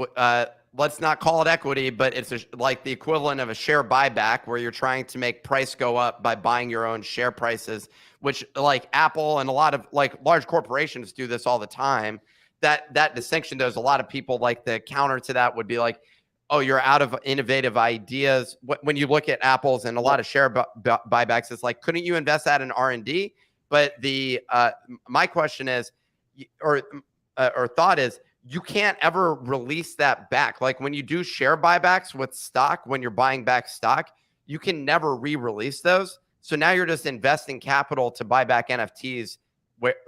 Let's not call it equity, but it's like the equivalent of a share buyback where you're trying to make price go up by buying your own share prices, which like Apple and a lot of like large corporations do this all the time. That distinction, there's a lot of people like the counter to that would be like, oh, you're out of innovative ideas. When you look at Apple's and a lot of share buybacks, it's like, couldn't you invest that in R&D? But the my question is, or thought is, you can't ever release that back. Like when you do share buybacks with stock, when you're buying back stock, you can never re-release those. So now you're just investing capital to buy back NFTs.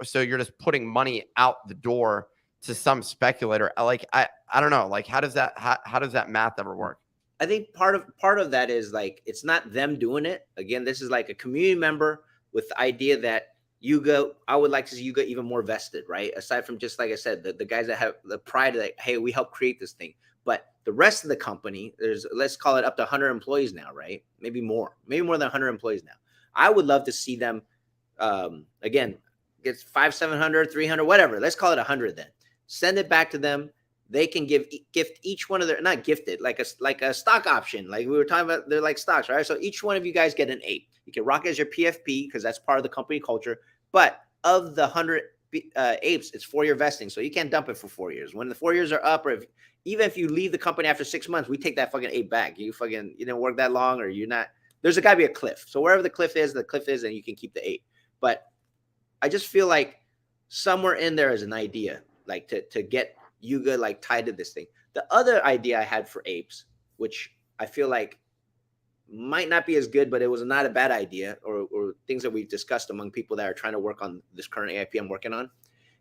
So you're just putting money out the door to some speculator. Like, I don't know, like, how does that math ever work? I think part of that is like, it's not them doing it. Again, this is like a community member with the idea that Yuga, I would like to see Yuga even more vested, right? Aside from just, like I said, the guys that have the pride that, hey, we helped create this thing. But the rest of the company, there's, let's call it up to 100 employees now, right? Maybe more than 100 employees now. I would love to see them, again, get 500, 700, 300, whatever. Let's call it 100 then. Send it back to them. They can gift each one of their, not gifted, like a stock option. Like we were talking about, they're like stocks, right? So each one of you guys get an ape. You can rock it as your PFP because that's part of the company culture. But of the 100 apes, it's 4-year vesting. So you can't dump it for 4 years. When the 4 years are up, or even if you leave the company after 6 months, we take that fucking ape back. You didn't work that long, or you're not. There's got to be a cliff. So wherever the cliff is, and you can keep the ape. But I just feel like somewhere in there is an idea, like to get Yuga like tied to this thing. The other idea I had for apes, which I feel like might not be as good, but it was not a bad idea, or things that we've discussed among people that are trying to work on this current AIP I'm working on,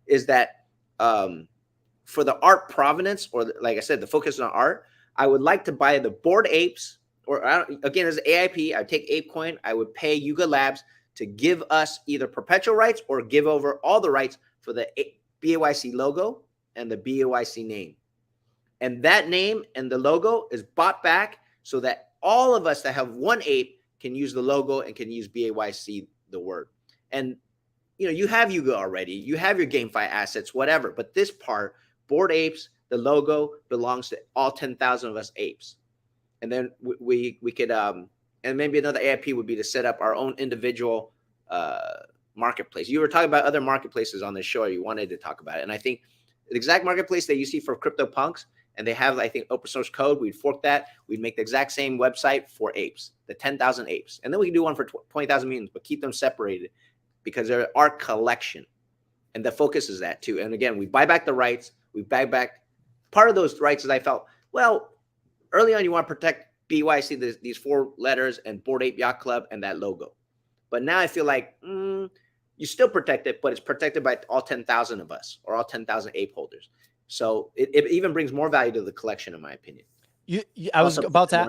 is that for the art provenance, or like I said, the focus on art, I would like to buy the bored apes, or again, as an AIP, I would take ApeCoin, I would pay Yuga Labs to give us either perpetual rights or give over all the rights for the BAYC logo and the BAYC name. And that name and the logo is bought back so that all of us that have one ape can use the logo and can use BAYC, the word. And, you have Yuga already. You have your GameFi assets, whatever. But this part, bored apes, the logo belongs to all 10,000 of us apes. And then we could, and maybe another AIP would be to set up our own individual marketplace. You were talking about other marketplaces on this show. You wanted to talk about it. And I think the exact marketplace that you see for CryptoPunks, and they have, I think, open source code. We'd fork that. We'd make the exact same website for apes, the 10,000 apes. And then we can do one for 20,000 mutants, but keep them separated because they're our collection. And the focus is that too. And again, we buy back the rights. We buy back part of those rights. Is I felt, well, early on, you want to protect BYC, these 4 letters, and Bored Ape Yacht Club and that logo. But now I feel like you still protect it, but it's protected by all 10,000 of us, or all 10,000 ape holders. So it even brings more value to the collection, in my opinion. I was about to.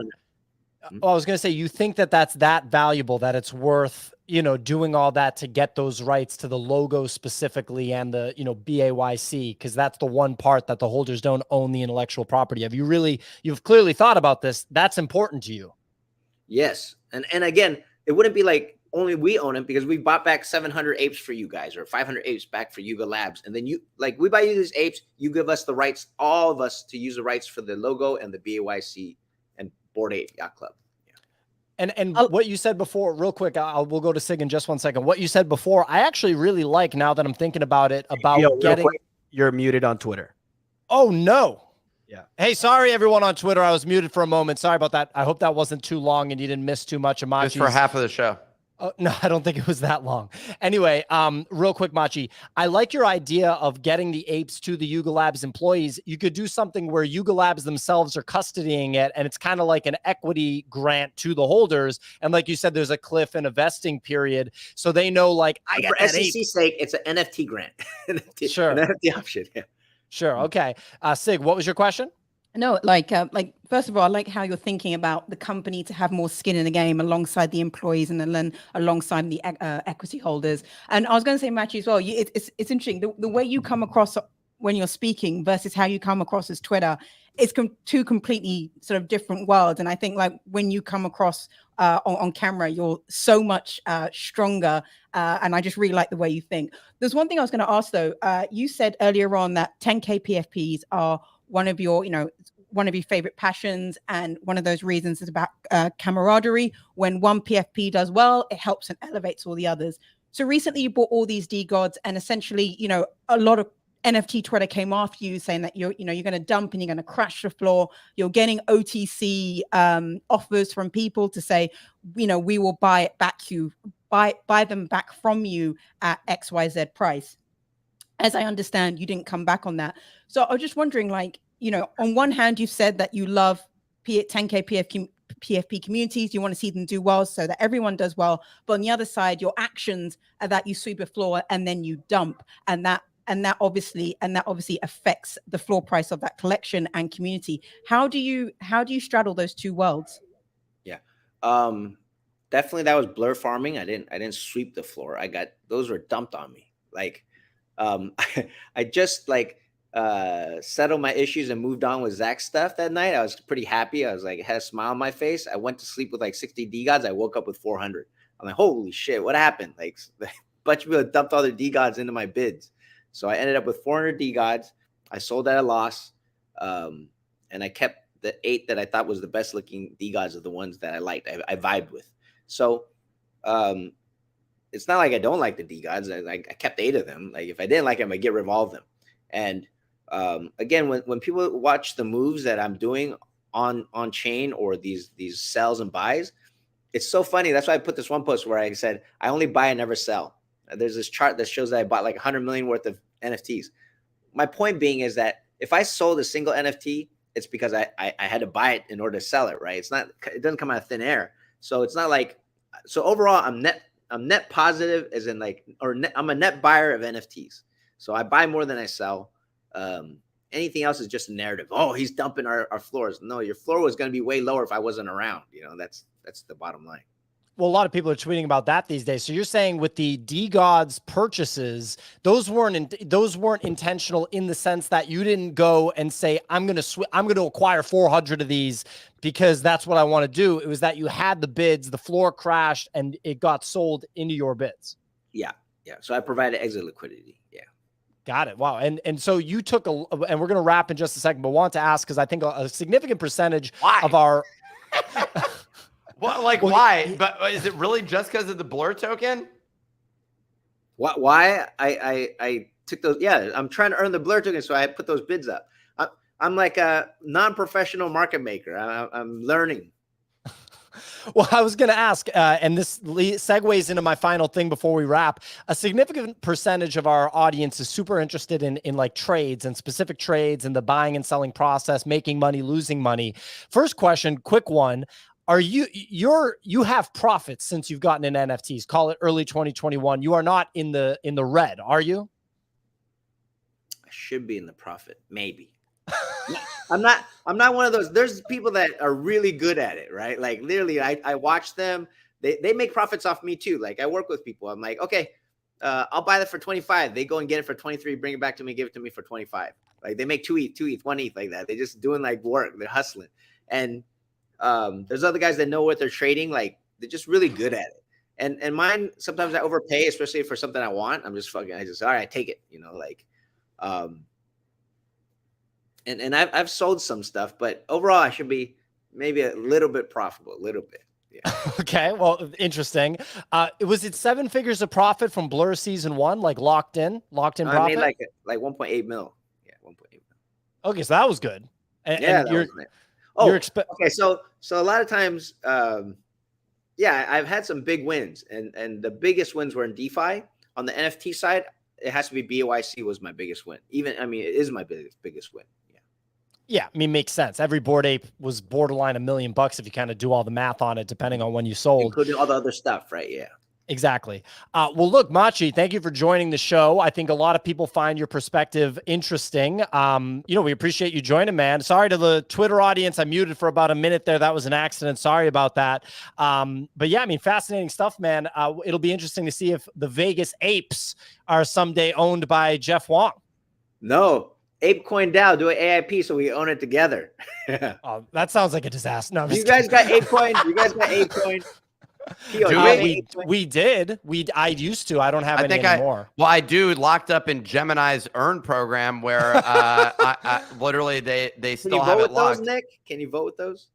I was going to say, you think that that's that valuable, that it's worth, doing all that to get those rights to the logo specifically and the, BAYC, because that's the one part that the holders don't own the intellectual property of. You've clearly thought about this. That's important to you. Yes. And again, it wouldn't be like only we own it, because we bought back 700 apes for you guys, or 500 apes back for Yuga Labs. And then we buy you these apes, you give us the rights, all of us, to use the rights for the logo and the BAYC and Bored Ape Yacht Club. Yeah. And what you said before, real quick, we'll go to Sig in just 1 second. What you said before, I actually really like, now that I'm thinking about it, about getting. You're muted on Twitter. Oh, no. Yeah. Hey, sorry, everyone on Twitter. I was muted for a moment. Sorry about that. I hope that wasn't too long and you didn't miss too much of Machi's. Just for half of the show. Oh, no, I don't think it was that long. Anyway, real quick, Machi, I like your idea of getting the apes to the Yuga Labs employees. You could do something where Yuga Labs themselves are custodying it, and it's kind of like an equity grant to the holders. And like you said, there's a cliff and a vesting period, so they know, like, I got for that ape. SEC's sake, it's an NFT grant. Sure. An NFT option. Yeah. Sure. Okay. Sig, what was your question? No, like first of all, I like how you're thinking about the company to have more skin in the game alongside the employees and then alongside the equity holders. And I was going to say, Machi, as well, it's interesting the way you come across when you're speaking versus how you come across as Twitter. It's two completely sort of different worlds. And I think like when you come across on camera, you're so much stronger. And I just really like the way you think. There's one thing I was going to ask though. You said earlier on that 10K PFPs are one of your favorite passions, and one of those reasons is about camaraderie. When one PFP does well, it helps and elevates all the others. So recently you bought all these DeGods, and essentially, a lot of NFT Twitter came after you saying that you're going to dump and you're going to crash the floor. You're getting OTC offers from people to say, we will buy them back from you at XYZ price. As I understand, you didn't come back on that. So I was just wondering, like, on one hand, you've said that you love 10K PFP communities. You want to see them do well so that everyone does well. But on the other side, your actions are that you sweep a floor and then you dump. And that obviously affects the floor price of that collection and community. How do you straddle those two worlds? Yeah. Definitely that was blur farming. I didn't sweep the floor. Those were dumped on me. Like, I just settled my issues and moved on with Zach's stuff that night. I was pretty happy. I was like, had a smile on my face. I went to sleep with like 60 DeGods. I woke up with 400. I'm like, holy shit, what happened? Like, a bunch of people dumped all their DeGods into my bids. So I ended up with 400 DeGods. I sold at a loss. And I kept the 8 that I thought was the best looking DeGods of the ones that I liked. I vibed with. So, it's not like I don't like the DeGods. I kept 8 of them. Like, if I didn't like them, I'd get rid of all of them. And again, when people watch the moves that I'm doing on chain or these sells and buys, it's so funny. That's why I put this one post where I said I only buy and never sell. There's this chart that shows that I bought like 100 million worth of NFTs. My point being is that if I sold a single NFT, it's because I had to buy it in order to sell it. Right? It doesn't come out of thin air. So it's not like. So overall, I'm net positive, as in I'm a net buyer of NFTs. So I buy more than I sell. Anything else is just a narrative. Oh, he's dumping our floors. No, your floor was going to be way lower if I wasn't around. That's the bottom line. Well, a lot of people are tweeting about that these days. So you're saying with the DeGods purchases, those weren't intentional in the sense that you didn't go and say, I'm going to acquire 400 of these because that's what I want to do. It was that you had the bids, the floor crashed, and it got sold into your bids. Yeah. So I provided exit liquidity. Yeah. Got it. Wow. And so you took and we're going to wrap in just a second, but want to ask, because I think a significant percentage of our Well, why? But is it really just because of the blur token? Why I took those? Yeah, I'm trying to earn the blur token, so I put those bids up. I'm like a non-professional market maker. I'm learning. Well, I was going to ask, and this segues into my final thing before we wrap. A significant percentage of our audience is super interested in like trades and specific trades and the buying and selling process, making money, losing money. First question, quick one. Are you have profits since you've gotten in NFTs? Call it early 2021. You are not in the red, are you? I should be in the profit, maybe. I'm not one of those. There's people that are really good at it, right? Like literally, I watch them. They make profits off me too. Like I work with people. I'm like, okay, I'll buy that for 25. They go and get it for 23, bring it back to me, give it to me for 25. Like they make 2 ETH, 1 ETH like that. They're just doing like work. They're hustling. And there's other guys that know what they're trading. Like they're just really good at it. And mine, sometimes I overpay, especially for something I want. I just, all right, take it, and I've sold some stuff, but overall I should be maybe a little bit profitable, a little bit. Yeah. Okay. Well, interesting. Was it 7 figures of profit from Blur season 1, like locked in profit? I made like 1.8 mil. Yeah. 1.8 mil. Okay. So that was good. And you're okay. So a lot of times, Yeah, I've had some big wins, and the biggest wins were in DeFi. On the NFT side, it has to be BYC was my biggest win. It is my biggest win. Yeah. Yeah, I mean, makes sense. Every Bored Ape was borderline $1 million if you kind of do all the math on it, depending on when you sold. Including all the other stuff, right? Yeah. Exactly. Well, look, Machi, thank you for joining the show. I think a lot of people find your perspective interesting. We appreciate you joining, man. Sorry to the Twitter audience. I muted for about a minute there. That was an accident. Sorry about that. But yeah, I mean, fascinating stuff, man. It'll be interesting to see if the Vegas Apes are someday owned by Jeff Wong. No. ApeCoin DAO, do an AIP so we own it together. Oh, that sounds like a disaster. No, you guys got ApeCoin? You guys got ApeCoin? We did. I used to. I don't have any anymore. Well, I do, locked up in Gemini's Earn program where I literally they still have it locked. Those, Nick? Can you vote with those?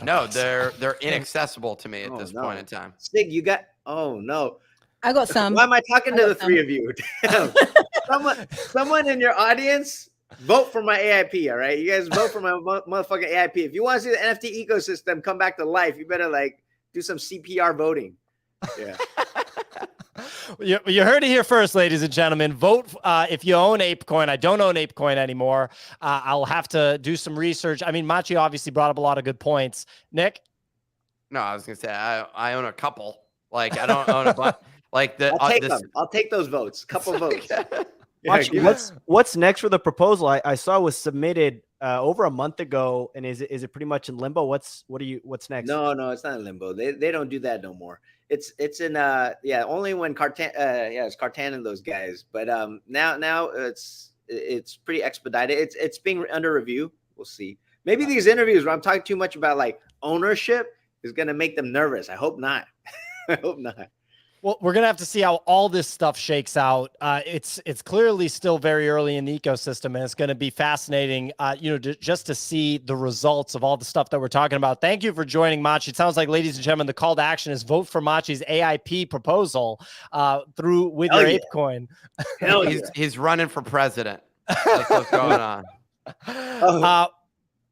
No, they're inaccessable to me at this point in time. Sig, you got? Oh no. I got some. Why am I talking to the three of you? someone in your audience, vote for my AIP. All right, you guys vote for my motherfucking AIP. If you want to see the NFT ecosystem come back to life, you better do some CPR voting. Yeah. You heard it here first, ladies and gentlemen. Vote if you own ApeCoin. I don't own ApeCoin anymore. I'll have to do some research. I mean, Machi obviously brought up a lot of good points. Nick? No, I was gonna say I own a couple. I don't own a bunch. I'll take those votes. Couple votes. Machi, what's next for the proposal? I saw it was submitted over a month ago, and is it pretty much in limbo? What's next? No, it's not in limbo. They don't do that no more. It's in only when Cartan it's Cartan and those guys. But now it's pretty expedited. It's being under review. We'll see. Maybe these interviews where I'm talking too much about ownership is gonna make them nervous. I hope not. I hope not. Well, we're going to have to see how all this stuff shakes out. It's clearly still very early in the ecosystem, and it's going to be fascinating, just to see the results of all the stuff that we're talking about. Thank you for joining, Machi. It sounds like, ladies and gentlemen, the call to action is vote for Machi's AIP proposal with your ApeCoin. He's running for president. That's what's going on.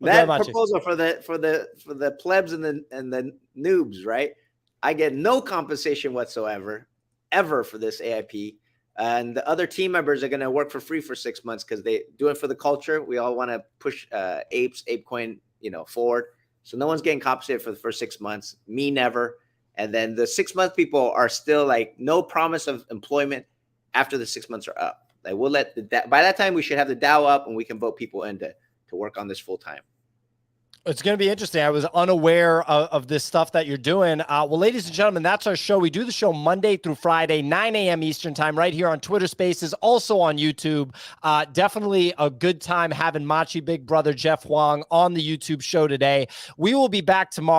That proposal for the plebs and the noobs, right? I get no compensation whatsoever, ever, for this AIP. And the other team members are going to work for free for 6 months because they do it for the culture. We all want to push ApeCoin, forward. So no one's getting compensated for the first 6 months. Me, never. And then the 6 month people are still no promise of employment after the 6 months are up. We'll let by that time we should have the DAO up and we can vote people in to work on this full time. It's going to be interesting. I was unaware of this stuff that you're doing. Well, ladies and gentlemen, that's our show. We do the show Monday through Friday, 9 a.m. Eastern time, right here on Twitter Spaces, also on YouTube. Definitely a good time having MachiBigBrother Jeff Wong on the YouTube show today. We will be back tomorrow.